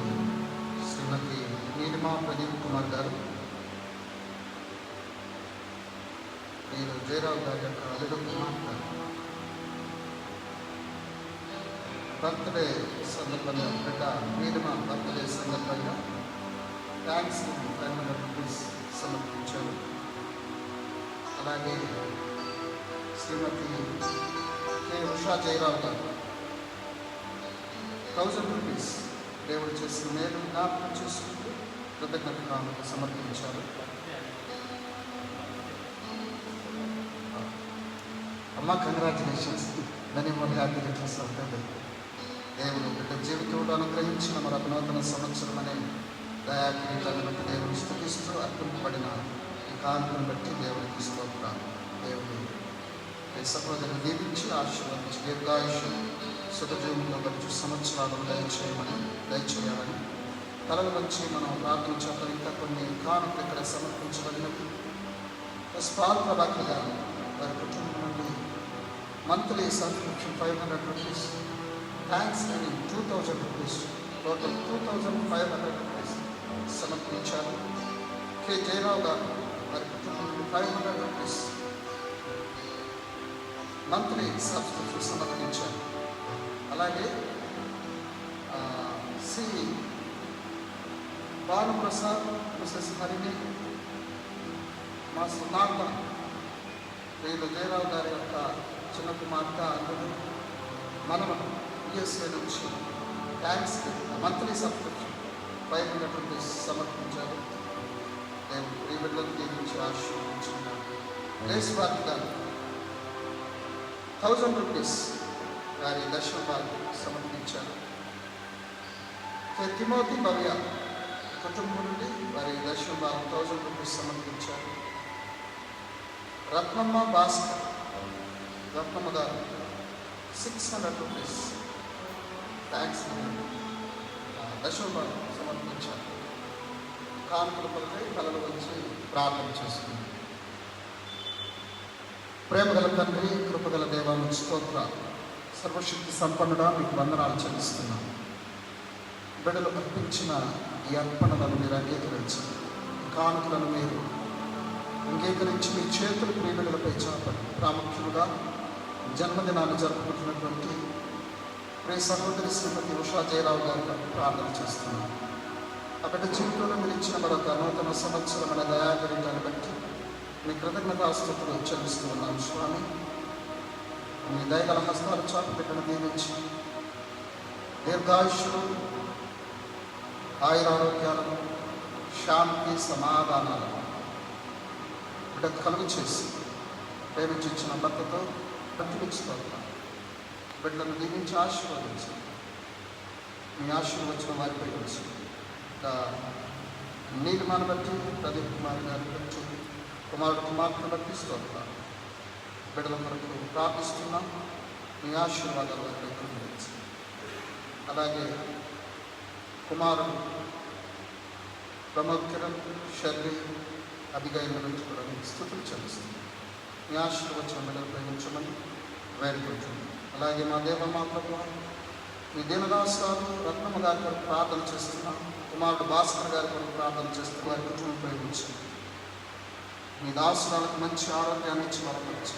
శ్రీమతి నీలిమా ప్రదీప్ కుమార్ గారు వీరు జయరావు గారి యొక్క అల్లుడు కుమార్తె బర్త్డే సందర్భంగా బిడ్డ నీలిమా బర్త్డే సందర్భంగా థ్యాంక్స్ రూపీస్ సమర్పించారు. అలాగే శ్రీమతి కె ఉషా జయరావు గారు 1000 రూపీస్ దేవుడు చేసిన మేలు జ్ఞాపకం చేసుకుంటూ కృతజ్ఞతలు సమర్పించారు. అమ్మ congratulations, many more happy returns of the day. దేవుడు బిడ్డ జీవితంలో అనుగ్రహించిన మరొక నూతన సంవత్సరం అనే దయాకిరీటాన్ని బట్టి దేవుని స్తుతిస్తూ అర్పింపబడిన ఈ కానుకను బట్టి దేవుడికి స్తోత్రాలు. దేవుడు ఈ సహోదరుని దీవించి ఆశీర్వదించి దీర్ఘాయుష్యం సుఖజీవుల్లో గడిచి సంవత్సరాలు దయచేయాలని తలల వచ్చి మనం ప్రార్థన చేద్దాం. ఇంకా కొన్ని కానుకలు ఇక్కడ సమర్పించబడినవి. స్పాల్ ప్రభాకర్ గారు వారి కుటుంబం నుండి మంత్లీ సబ్స్క్రిప్షన్ 500 రూపీస్, థ్యాంక్స్ అని 2000 రూపీస్, టోటల్ 2500 రూపీస్ సమర్పించారు. కె జయరావు గారు వారి కుటుంబం నుండి 500 రూపీస్ మంత్లీ సబ్స్క్రిప్షన్ సమర్పించారు. అలాగే సి భానుప్రసాద్, మిసెస్ హరిణి, మా సునాన్న వీళ్ళు జయరావు గారి యొక్క చిన్న కుమార్తె అల్లుడు మనవడు యుఎస్ఏ నుంచి థ్యాంక్స్ మంత్లీ సబ్స్క్రిప్షన్ 500 రూపీస్ సమర్పించారు. దేవుడు ఈ బిడ్డలు దీవించి ఆశీర్వదించున్నారు. లేస్ బాబు గారు 1000 రూపీస్ వారి దశభాగం సమర్పించారు. తిమోతి భవ్య కుటుంబం నుండి వారి దశభాగం 1000 రూపీస్ సమర్పించారు. రత్నమ్మ భాస్కర్, రత్నమ్మ గారు 600 రూపీస్ థ్యాంక్స్ దశభాగం సమర్పించారు. కానుకల కొరకై కళలు వచ్చి ప్రార్థన చేసుకున్నారు. ప్రేమగల తండ్రి, కృపగల దేవానికి స్తోత్ర, సర్వశక్తి సంపన్నుడా మీకు వందనాలు చెల్లిస్తున్నాం. బిడ్డలు అర్పించిన ఈ అర్పణలను మీరు అంగీకరించి కానుకలను మీరు అంగీకరించి మీ చేతులు ప్రియబిడ్డలపై చాపండి. ప్రాముఖ్యంగా జన్మదినాన్ని జరుపుకుంటున్నటువంటి ప్రియ సహోదరి శ్రీమతి ఉషా జయరావు గారు ప్రార్థన చేస్తున్నాం. ఆ బిడ్డ జీవితంలో మీరు ఇచ్చిన మరొక నూతన సంవత్సరం అనే దయాగరిటాన్ని బట్టి మీ కృతజ్ఞతాస్తుతులు చెల్లిస్తూ ఉన్నాను. స్వామి, మీ దయగల హస్తాలు చాటు బిడ్డను దీవించి దీర్ఘాయుష్యులు, ఆయురారోగ్యాలను, శాంతి, సమాధానాలను బిడ్డకు కలుగు చేసి ప్రేమించిన భర్తతో ప్రతినిధిస్తోన్నాను. బిడ్డలను దీవించి ఆశీర్వదించి మీ ఆశీర్వచన వారిపై వచ్చి నీలిమాను బట్టి ప్రదీప్ కుమార్ గారిని బట్టి కుమారుడు కుమార్తెను బట్టి స్తోత్రాలు. బిడ్డల కొరకు ప్రార్థిస్తున్నాం. మీ ఆశీర్వాదాలు వారిపై కురిపించి అలాగే కుమారుడు ప్రమోద్ కిరణ్, షర్లీ, అభిగైల నుంచి కూడా మీకు స్తుతులు చెల్లిస్తుంది. మీ ఆశీర్వచన బిడ్డలపై ఉంచమని వేడుకుంటుంది. అలాగే మా దేవ మా ప్రభు మీ దీనదాసాలు రత్నమ్మ గారి కొరకు ప్రార్థన చేస్తున్నాం. కుమారుడు భాస్కర్ గారి కొరకు ప్రార్థన చేస్తూ వారి కుటుంబంపై ఉంచి మీ దాసురాలకు మంచి ఆరోగ్యాన్ని ఇచ్చి బలపరిచి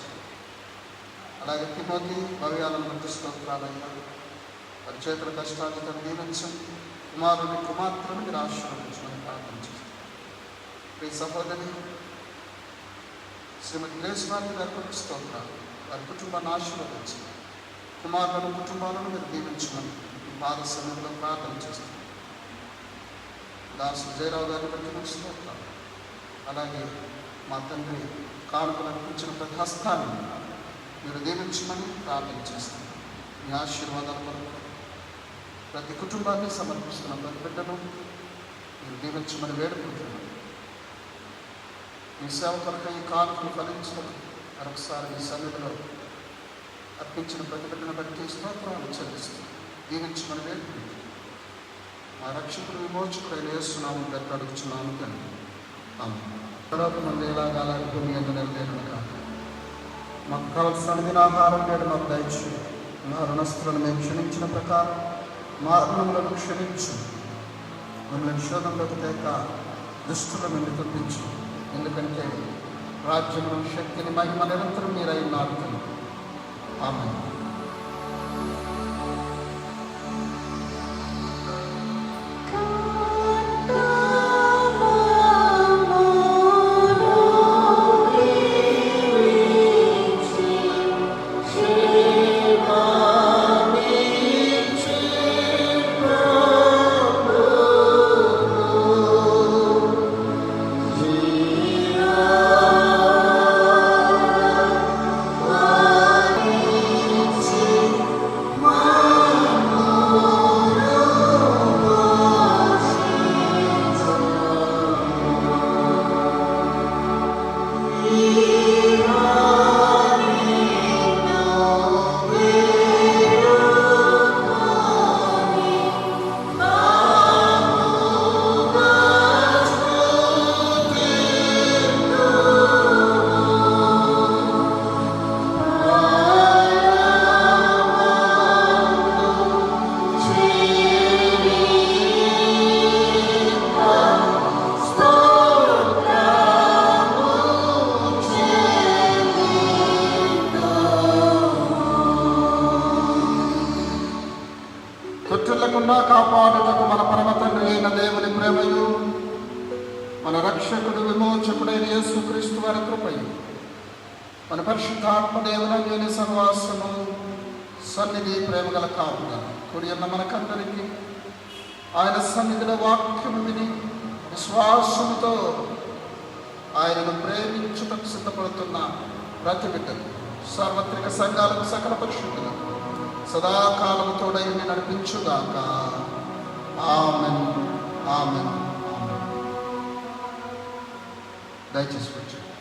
అలాగే తిమోతి భవ్యాలను బట్టి స్తోత్రాలయ్యా. వారి చేతుల కష్టాలను దీవించండి. కుమారుని కుమార్తెలను మీరు ఆశీర్వదించమని ప్రార్థన చేస్తాం. మీ సహోదరి శ్రీమతి లేస్వామి గారి కొరకు స్తోత్రాలు. వారి కుటుంబాన్ని ఆశీర్వదించి కుమారులను కుటుంబాలను మీరు దీవించమని ఈ పాద సమయంలో ప్రార్థన చేస్తాం. దాసు జయరావు గారిని బట్టి మీకు స్తోత్రాలు. అలాగే మా తండ్రి కానుకలు అర్పించిన ప్రతి హస్తాన్ని మీరు దీవించమని ప్రార్థన చేస్తాం. మీ ఆశీర్వాదాల కొరకు ప్రతి కుటుంబాన్ని సమర్పిస్తున్న ప్రతి బిడ్డను మీరు దీవించమని వేడుకుంటున్నాను. మీ సేవ కొరకు ఈ కానుకలు ఫలించడం మరొకసారి మీ సన్నిధిలో అర్పించిన ప్రతి బిడ్డను బట్టి స్తోత్రాలు చెల్లిస్తూ దీవించమని వేడుకుంటున్నాను. మా రక్షకుడు విమోచకుడైన యేసునామం పెట్టి అడుగుచున్నాము తండ్రి. తర్వాత మంది ఎలాగా అలాగే మీ అందరూ నెరవేరును కాక. మాకు కావాల్సిన ఆహారం నేడు మాకు దయచేయండి. మా రుణస్తులను మేము క్షమించిన ప్రకారం మరణములను క్షమించు, మమ్మల్ని శోధంలోకి తేక దుష్టుల నుండి తప్పించు. ఎందుకంటే రాజ్యమును, శక్తిని, మహిమ నిరంతరం మీరై ఉన్నారు కనుక. ఆమేన్. తొట్టిల్లకుండా కాపాడుటకు మన పరమ తండ్రి అయిన దేవుని ప్రేమయు, మన రక్షకుడు విమోచకుడైన యేసుక్రీస్తు వారి కృపయు, మన పరిశుద్ధాత్మ దేవుని సహవాసము, సన్నిధి, ప్రేమగల కావున కూడి ఉన్న మనకందరికీ ఆయన సన్నిధిలో వాక్యము విని విశ్వాసముతో ఆయనను ప్రేమించుటకు సిద్ధపడుతున్న ప్రతి బిడ్డలు, సార్వత్రిక సంఘాలకు, సకల పరిశుద్ధులకు సదాకాలము తోడై నడిపించుగాక. Amen, amen, amen. దయచేసి కూర్చోండి.